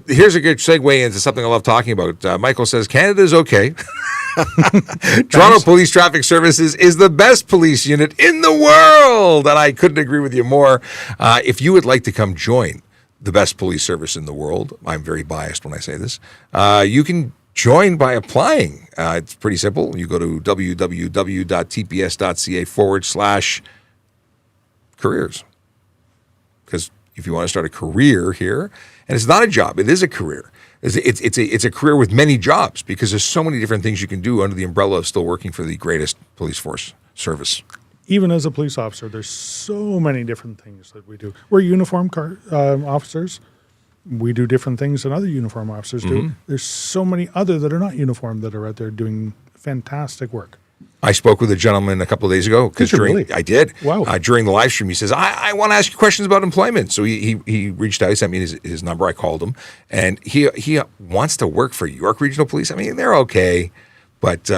Here's a good segue into something I love talking about. Michael says, Canada's okay. Toronto Police Traffic Services is the best police unit in the world, and I couldn't agree with you more. If you would like to come join the best police service in the world, I'm very biased when I say this, you can join by applying. It's pretty simple. You go to www.tps.ca/careers. Because if you want to start a career here, and it's not a job, it is a career. It's a career with many jobs because there's so many different things you can do under the umbrella of still working for the greatest police force service. Even as a police officer, there's so many different things that we do. We're uniform officers. We do different things than other uniform officers do. There's so many other that are not uniformed that are out there doing fantastic work. I spoke with a gentleman a couple of days ago because I did. Wow. During the live stream, he says, I want to ask you questions about employment. So he reached out, he sent me his number, I called him, and he wants to work for York Regional Police. I mean, they're okay, but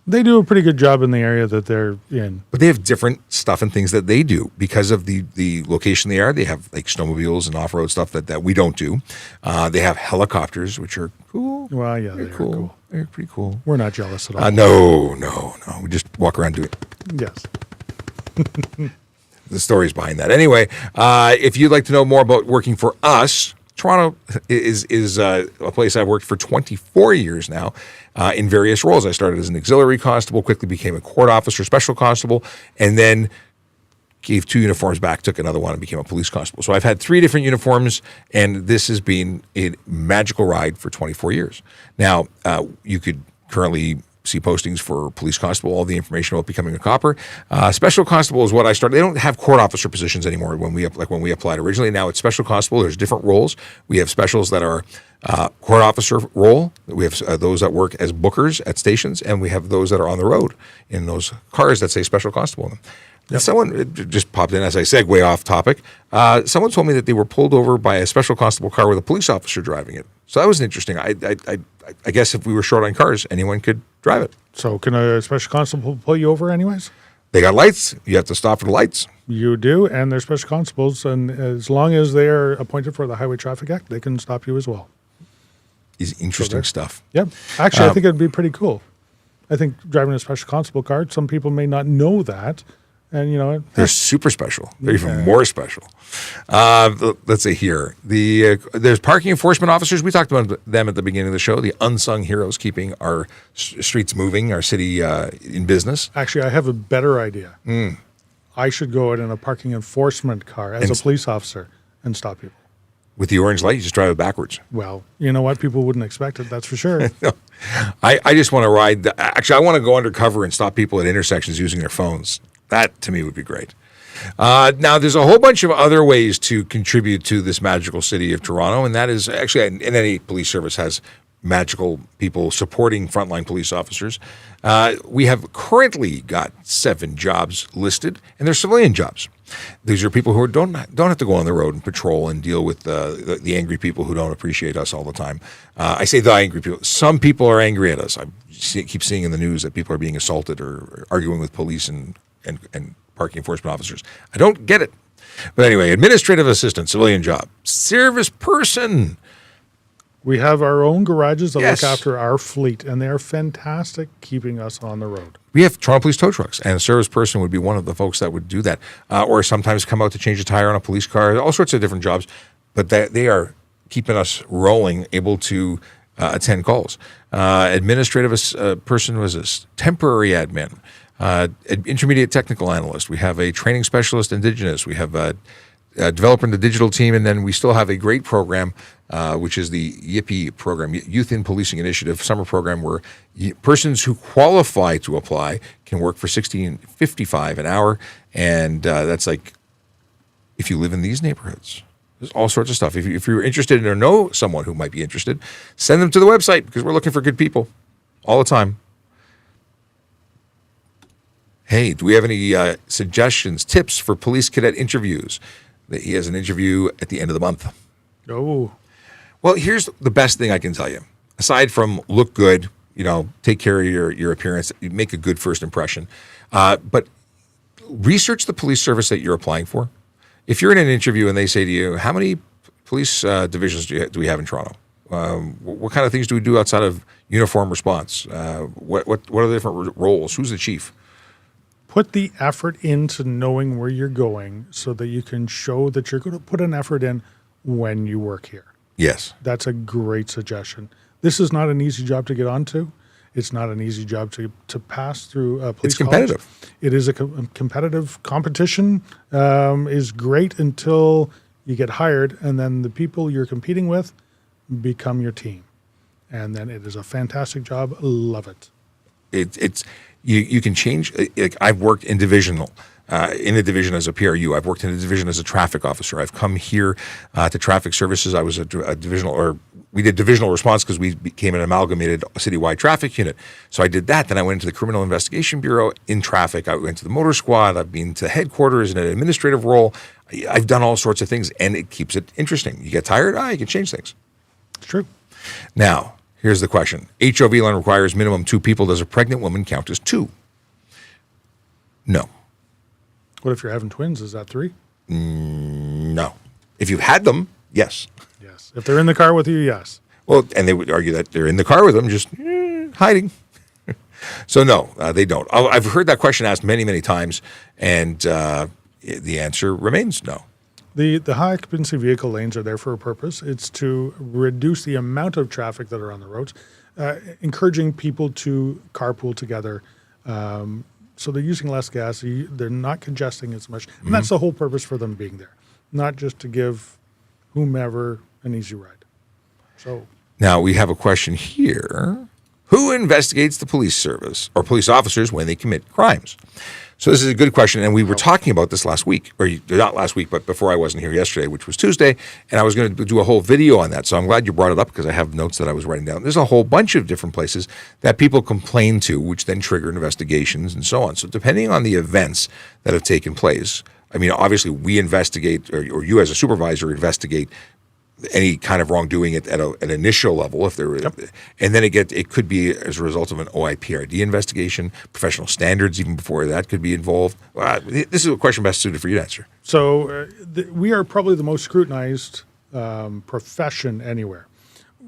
They do a pretty good job in the area that they're in. But they have different stuff and things that they do because of the location they are. They have like snowmobiles and off-road stuff that we don't do. They have helicopters, which are cool. Well, yeah, they're cool. They're pretty cool. We're not jealous at all. No. We just walk around doing it. Yes. The stories behind that. Anyway, if you'd like to know more about working for us, Toronto is a place I've worked for 24 years now in various roles. I started as an auxiliary constable, quickly became a court officer, special constable, and then gave 2 uniforms back, took another one, and became a police constable. So I've had 3 different uniforms, and this has been a magical ride for 24 years. Now, you could currently see postings for police constable, all the information about becoming a copper. Special constable is what I started. They don't have court officer positions anymore when we applied originally. Now it's special constable. There's different roles. We have specials that are court officer role. We have those that work as bookers at stations, and we have those that are on the road in those cars that say special constable in them. Yep. Someone just popped in as I segue off topic. Someone told me that they were pulled over by a special constable car with a police officer driving it. So that was interesting. I guess if we were short on cars, anyone could drive it. So can a special constable pull you over anyways? They got lights. You have to stop for the lights. You do, and they're special constables, and as long as they are appointed for the Highway Traffic Act, they can stop you as well. Is interesting stuff. Yep. Actually, I think it'd be pretty cool. I think driving a special constable car, some people may not know that. And you know, they're super special. They're even more special. Let's see here. There's parking enforcement officers. We talked about them at the beginning of the show. The unsung heroes keeping our streets moving, our city in business. Actually, I have a better idea. I should go out in a parking enforcement car as a police officer and stop people. With the orange light, you just drive it backwards. Well, you know what? People wouldn't expect it. That's for sure. I just want to ride. Actually, I want to go undercover and stop people at intersections using their phones. That, to me, would be great. Now, there's a whole bunch of other ways to contribute to this magical city of Toronto, and that is actually, and any police service has magical people supporting frontline police officers. We have currently got 7 jobs listed, and they're civilian jobs. These are people who don't have to go on the road and patrol and deal with the angry people who don't appreciate us all the time. I say the angry people. Some people are angry at us. I keep seeing in the news that people are being assaulted or arguing with police and parking enforcement officers. I don't get it. But anyway, administrative assistant, civilian job. Service person. We have our own garages that look after our fleet, and they are fantastic keeping us on the road. We have Toronto Police tow trucks, and a service person would be one of the folks that would do that. Or sometimes come out to change a tire on a police car, all sorts of different jobs. But they are keeping us rolling, able to attend calls. Administrative person was a temporary admin. Intermediate technical analyst. We have a training specialist, Indigenous. We have a developer in the digital team, and then we still have a great program, which is the YIPI program, Youth in Policing Initiative summer program, where persons who qualify to apply can work for $16.55 an hour, and that's like if you live in these neighborhoods. There's all sorts of stuff. If you're interested or know someone who might be interested, send them to the website because we're looking for good people all the time. Hey, do we have any suggestions, tips for police cadet interviews? He has an interview at the end of the month. Oh. Well, here's the best thing I can tell you. Aside from look good, take care of your appearance, make a good first impression. But research the police service that you're applying for. If you're in an interview and they say to you, how many police divisions do we have in Toronto? What kind of things do we do outside of uniform response? What are the different roles? Who's the chief? Put the effort into knowing where you're going so that you can show that you're going to put an effort in when you work here. Yes. That's a great suggestion. This is not an easy job to get onto. It's not an easy job to pass through police It's competitive. College. It is a competitive competition. Is great until you get hired, and then the people you're competing with become your team. And then it is a fantastic job. Love it. It's you can change. I've worked in divisional, in a division as a PRU. I've worked in a division as a traffic officer. I've come here to traffic services. I was a divisional, or we did divisional response because we became an amalgamated citywide traffic unit. So I did that. Then I went into the Criminal Investigation Bureau in traffic. I went to the motor squad. I've been to headquarters in an administrative role. I've done all sorts of things, and it keeps it interesting. You get tired? You can change things. It's true. Now, Here's the question. HOV line requires minimum 2 people. Does a pregnant woman count as 2? No. What if you're having twins? Is that 3? No. If you've had them, yes. Yes. If they're in the car with you, yes. Well, and they would argue that they're in the car with them, just hiding. So no, they don't. I've heard that question asked many, many times, and the answer remains no. The high occupancy vehicle lanes are there for a purpose. It's to reduce the amount of traffic that are on the roads, encouraging people to carpool together. So they're using less gas. They're not congesting as much. And that's the whole purpose for them being there, not just to give whomever an easy ride. So now we have a question here. Who investigates the police service or police officers when they commit crimes? So this is a good question, and we were talking about this last week, or not last week, but before I wasn't here yesterday, which was Tuesday, and I was going to do a whole video on that. So I'm glad you brought it up because I have notes that I was writing down. There's a whole bunch of different places that people complain to, which then trigger investigations and so on. So depending on the events that have taken place, I mean, obviously we investigate, or you as a supervisor investigate any kind of wrongdoing at an initial level, if there, and then it could be as a result of an OIPRD investigation, professional standards even before that could be involved. This is a question best suited for you to answer. So we are probably the most scrutinized profession anywhere.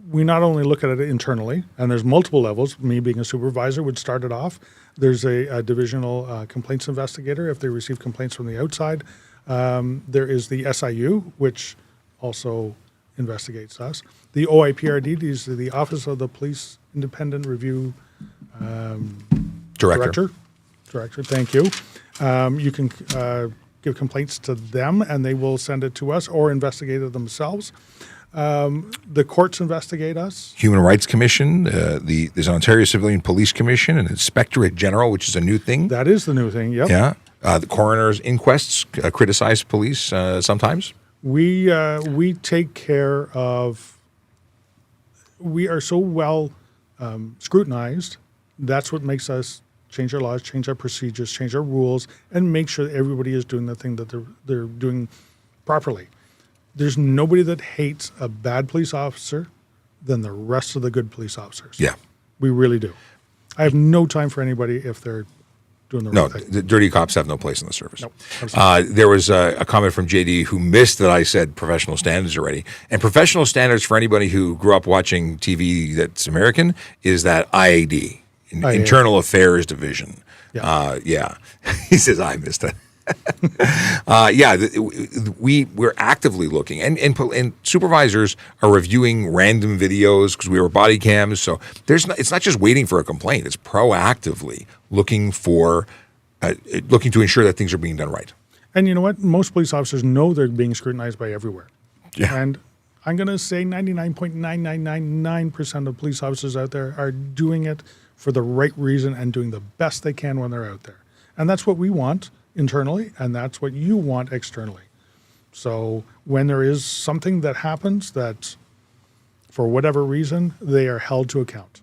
We not only look at it internally, and there's multiple levels. Me being a supervisor would start it off. There's a divisional complaints investigator if they receive complaints from the outside. There is the SIU, which also investigates us. The OIPRD is the Office of the Police Independent Review Director. Thank you. You can give complaints to them, and they will send it to us or investigate it themselves. The courts investigate us. Human Rights Commission, there's an Ontario Civilian Police Commission, an Inspectorate General, which is a new thing. That is the new thing, yep. Yeah. The coroner's inquests criticize police sometimes. We take care of, we are so well scrutinized. That's what makes us change our laws, change our procedures, change our rules, and make sure that everybody is doing the thing that they're doing properly. There's nobody that hates a bad police officer than the rest of the good police officers. Yeah. We really do. I have no time for anybody if they're doing the right thing. The dirty cops have no place in the service. Nope, there was a comment from JD who missed that I said professional standards already. And professional standards for anybody who grew up watching TV that's American is that IAD, Internal Affairs Division. Yeah. He says, I missed it. We're actively looking, and supervisors are reviewing random videos because we are body cams. So it's not just waiting for a complaint; it's proactively looking to ensure that things are being done right. And you know what? Most police officers know they're being scrutinized by everywhere. Yeah. And I'm going to say 99.9999% of police officers out there are doing it for the right reason and doing the best they can when they're out there. And that's what we want internally, and that's what you want externally. So when there is something that happens that, for whatever reason, they are held to account.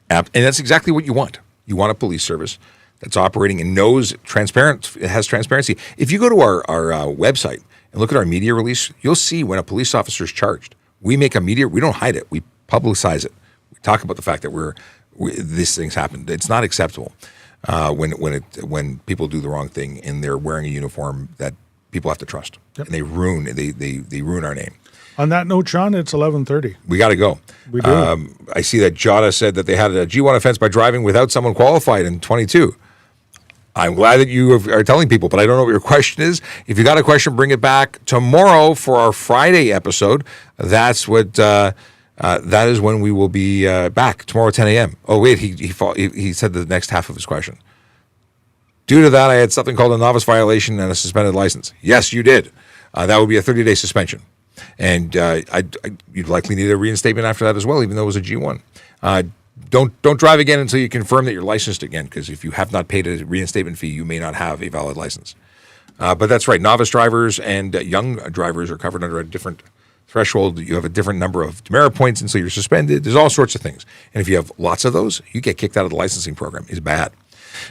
And that's exactly what you want. You want a police service that's operating and knows it has transparency. If you go to our website and look at our media release, you'll see when a police officer is charged. We make we don't hide it. We publicize it. We talk about the fact that these things happened. It's not acceptable. When people do the wrong thing and they're wearing a uniform that people have to trust, and they ruin our name. On that note, Sean, it's 11:30. We got to go. We do. I see that Jada said that they had a G1 offense by driving without someone qualified in 22. I'm glad that you are telling people, but I don't know what your question is. If you got a question, bring it back tomorrow for our Friday episode. That's what. That is when we will be back tomorrow at 10 a.m. Oh, wait, he said the next half of his question. Due to that, I had something called a novice violation and a suspended license. Yes, you did. That would be a 30-day suspension. And you'd likely need a reinstatement after that as well, even though it was a G1. Don't drive again until you confirm that you're licensed again, because if you have not paid a reinstatement fee, you may not have a valid license. But that's right. Novice drivers and young drivers are covered under a different threshold. You have a different number of demerit points until you're suspended. There's all sorts of things. And if you have lots of those, you get kicked out of the licensing program. It's bad.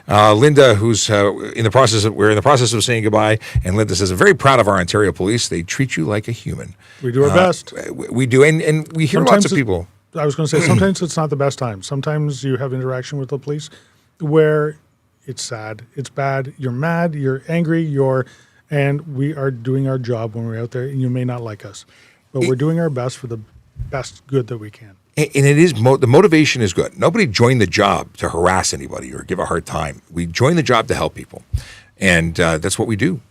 Linda, who's we're in the process of saying goodbye, and Linda says, I'm very proud of our Ontario police. They treat you like a human. We do our best. We do, and we hear lots of people. I was going to say, sometimes it's not the best time. Sometimes you have interaction with the police where it's sad, it's bad, you're mad, you're angry, and we are doing our job when we're out there, and you may not like us, but we're doing our best for the best good that we can. And it is the motivation is good. Nobody joined the job to harass anybody or give a hard time. We joined the job to help people, and that's what we do.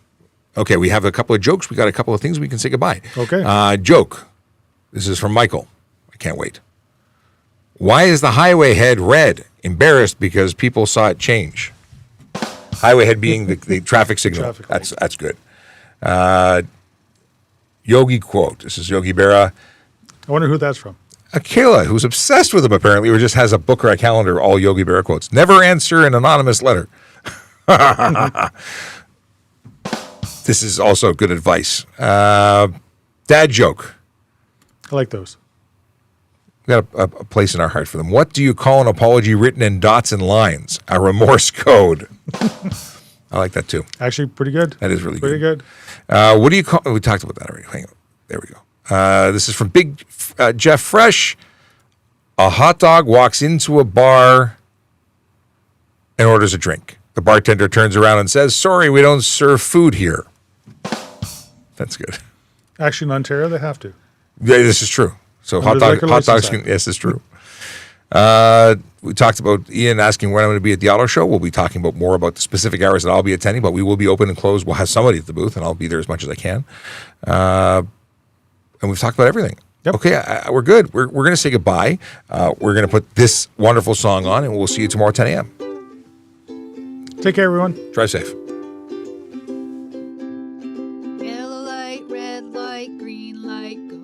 Okay, we have a couple of jokes. We got a couple of things we can say goodbye. Okay. Joke. This is from Michael. I can't wait. Why is the highway head red? Embarrassed because people saw it change. Highway head being the traffic signal. That's good. Yogi quote. This is Yogi Berra. I wonder who that's from. Akela, who's obsessed with him apparently, or just has a book or a calendar, all Yogi Berra quotes. Never answer an anonymous letter. This is also good advice. Dad joke. I like those. We got a place in our heart for them. What do you call an apology written in dots and lines? A remorse code. I like that too. Actually, pretty good. That is really pretty good. What do you call? We talked about that already. Hang on. There we go. This is from Big Jeff Fresh. A hot dog walks into a bar and orders a drink. The bartender turns around and says, "Sorry, we don't serve food here." That's good. Actually, in Ontario, they have to. Yeah, this is true. So hot dogs can, yes, it's true. We talked about Ian asking when I'm going to be at the auto show. We'll be talking about more about the specific hours that I'll be attending, but we will be open and closed. We'll have somebody at the booth, and I'll be there as much as I can. And we've talked about everything. Yep. Okay, we're good. We're going to say goodbye. We're going to put this wonderful song on, and we'll see you tomorrow at 10 a.m. Take care, everyone. Drive safe. Yellow light, red light, green light, go.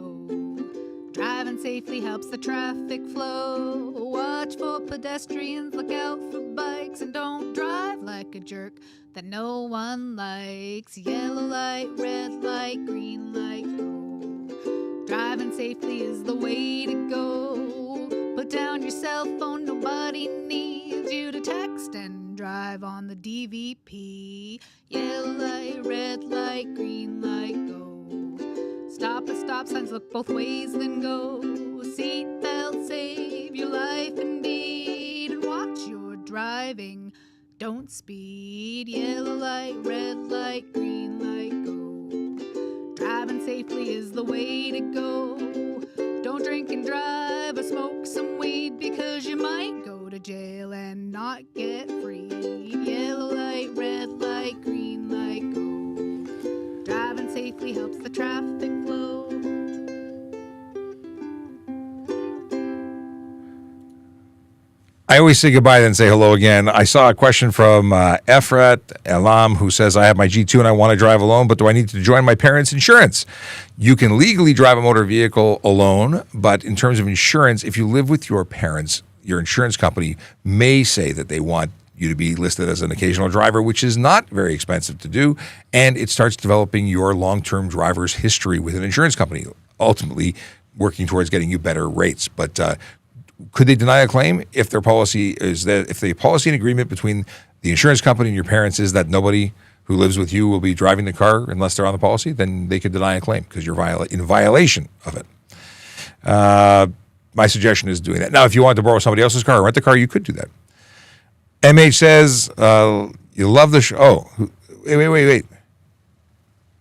Driving safely helps the traffic flow. Watch for pedestrians, look out for bikes, and don't drive like a jerk that no one likes. Yellow light, red light, green light, go. Driving safely is the way to go. Put down your cell phone, nobody needs you to text and drive on the DVP. Yellow light, red light, green light, go. Stop at stop signs, look both ways, then go. Seatbelt, save your life indeed, and watch your driving. Don't speed. Yellow light, red light, green light, go. Driving safely is the way to go. Don't drink and drive or smoke some weed, because you might go to jail and not get free. Yellow light, red light, green light, go. Driving safely helps the traffic flow. I always say goodbye, then say hello again. I saw a question from Efrat Elam, who says, I have my G2 and I want to drive alone, but do I need to join my parents' insurance? You can legally drive a motor vehicle alone, but in terms of insurance, if you live with your parents, your insurance company may say that they want you to be listed as an occasional driver, which is not very expensive to do, and it starts developing your long-term driver's history with an insurance company, ultimately working towards getting you better rates. But could they deny a claim if their policy is that if the policy and agreement between the insurance company and your parents is that nobody who lives with you will be driving the car unless they're on the policy, then they could deny a claim because you're in violation of it. My suggestion is doing that. Now, if you wanted to borrow somebody else's car or rent the car, you could do that. MH says, you love the show. Oh, wait.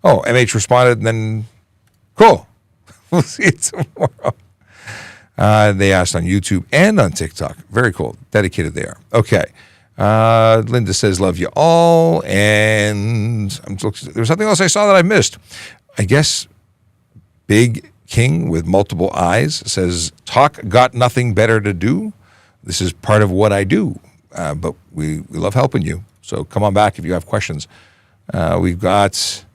Oh, MH responded and then, cool. We'll see you tomorrow. They asked on YouTube and on TikTok. Very cool. Dedicated they are. Okay. Linda says, love you all. And there's something else I saw that I missed. I guess Big King with multiple eyes says, talk got nothing better to do. This is part of what I do. But we love helping you. So come on back if you have questions. We've got,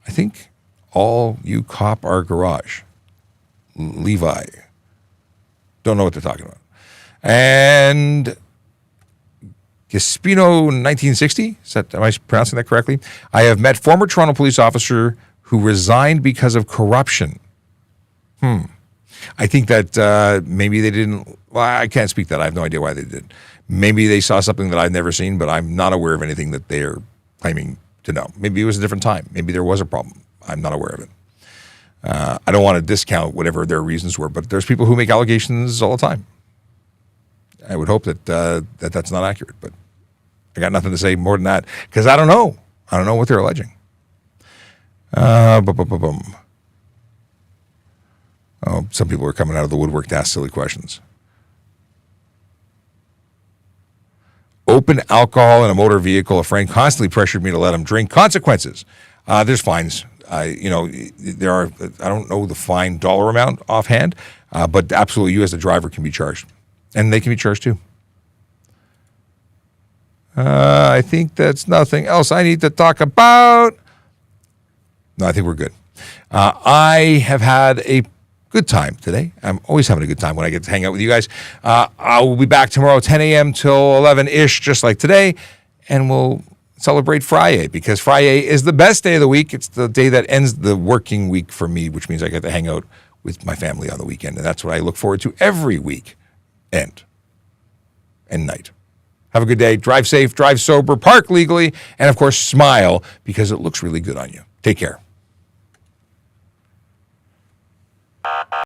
I think, all you cop our garage. Levi. Don't know what they're talking about. And Gaspino 1960, am I pronouncing that correctly? I have met former Toronto police officer who resigned because of corruption. I think that maybe they didn't, well, I can't speak that. I have no idea why they did. Maybe they saw something that I've never seen, but I'm not aware of anything that they're claiming to know. Maybe it was a different time. Maybe there was a problem. I'm not aware of it. I don't want to discount whatever their reasons were, but there's people who make allegations all the time. I would hope that that's not accurate, but I got nothing to say more than that because I don't know. I don't know what they're alleging. Oh, some people are coming out of the woodwork to ask silly questions. Open alcohol in a motor vehicle. A friend constantly pressured me to let him drink. Consequences. There's fines. There are. I don't know the fine dollar amount offhand, but absolutely, you as the driver can be charged, and they can be charged too. I think that's nothing else I need to talk about. No, I think we're good. I have had a good time today. I'm always having a good time when I get to hang out with you guys. I will be back tomorrow 10 a.m. till 11-ish, just like today, and we'll celebrate Friday because Friday is the best day of the week. It's the day that ends the working week for me, which means I get to hang out with my family on the weekend, and that's what I look forward to every week and night. Have a good day. Drive safe, drive sober, park legally, and, of course, smile because it looks really good on you. Take care.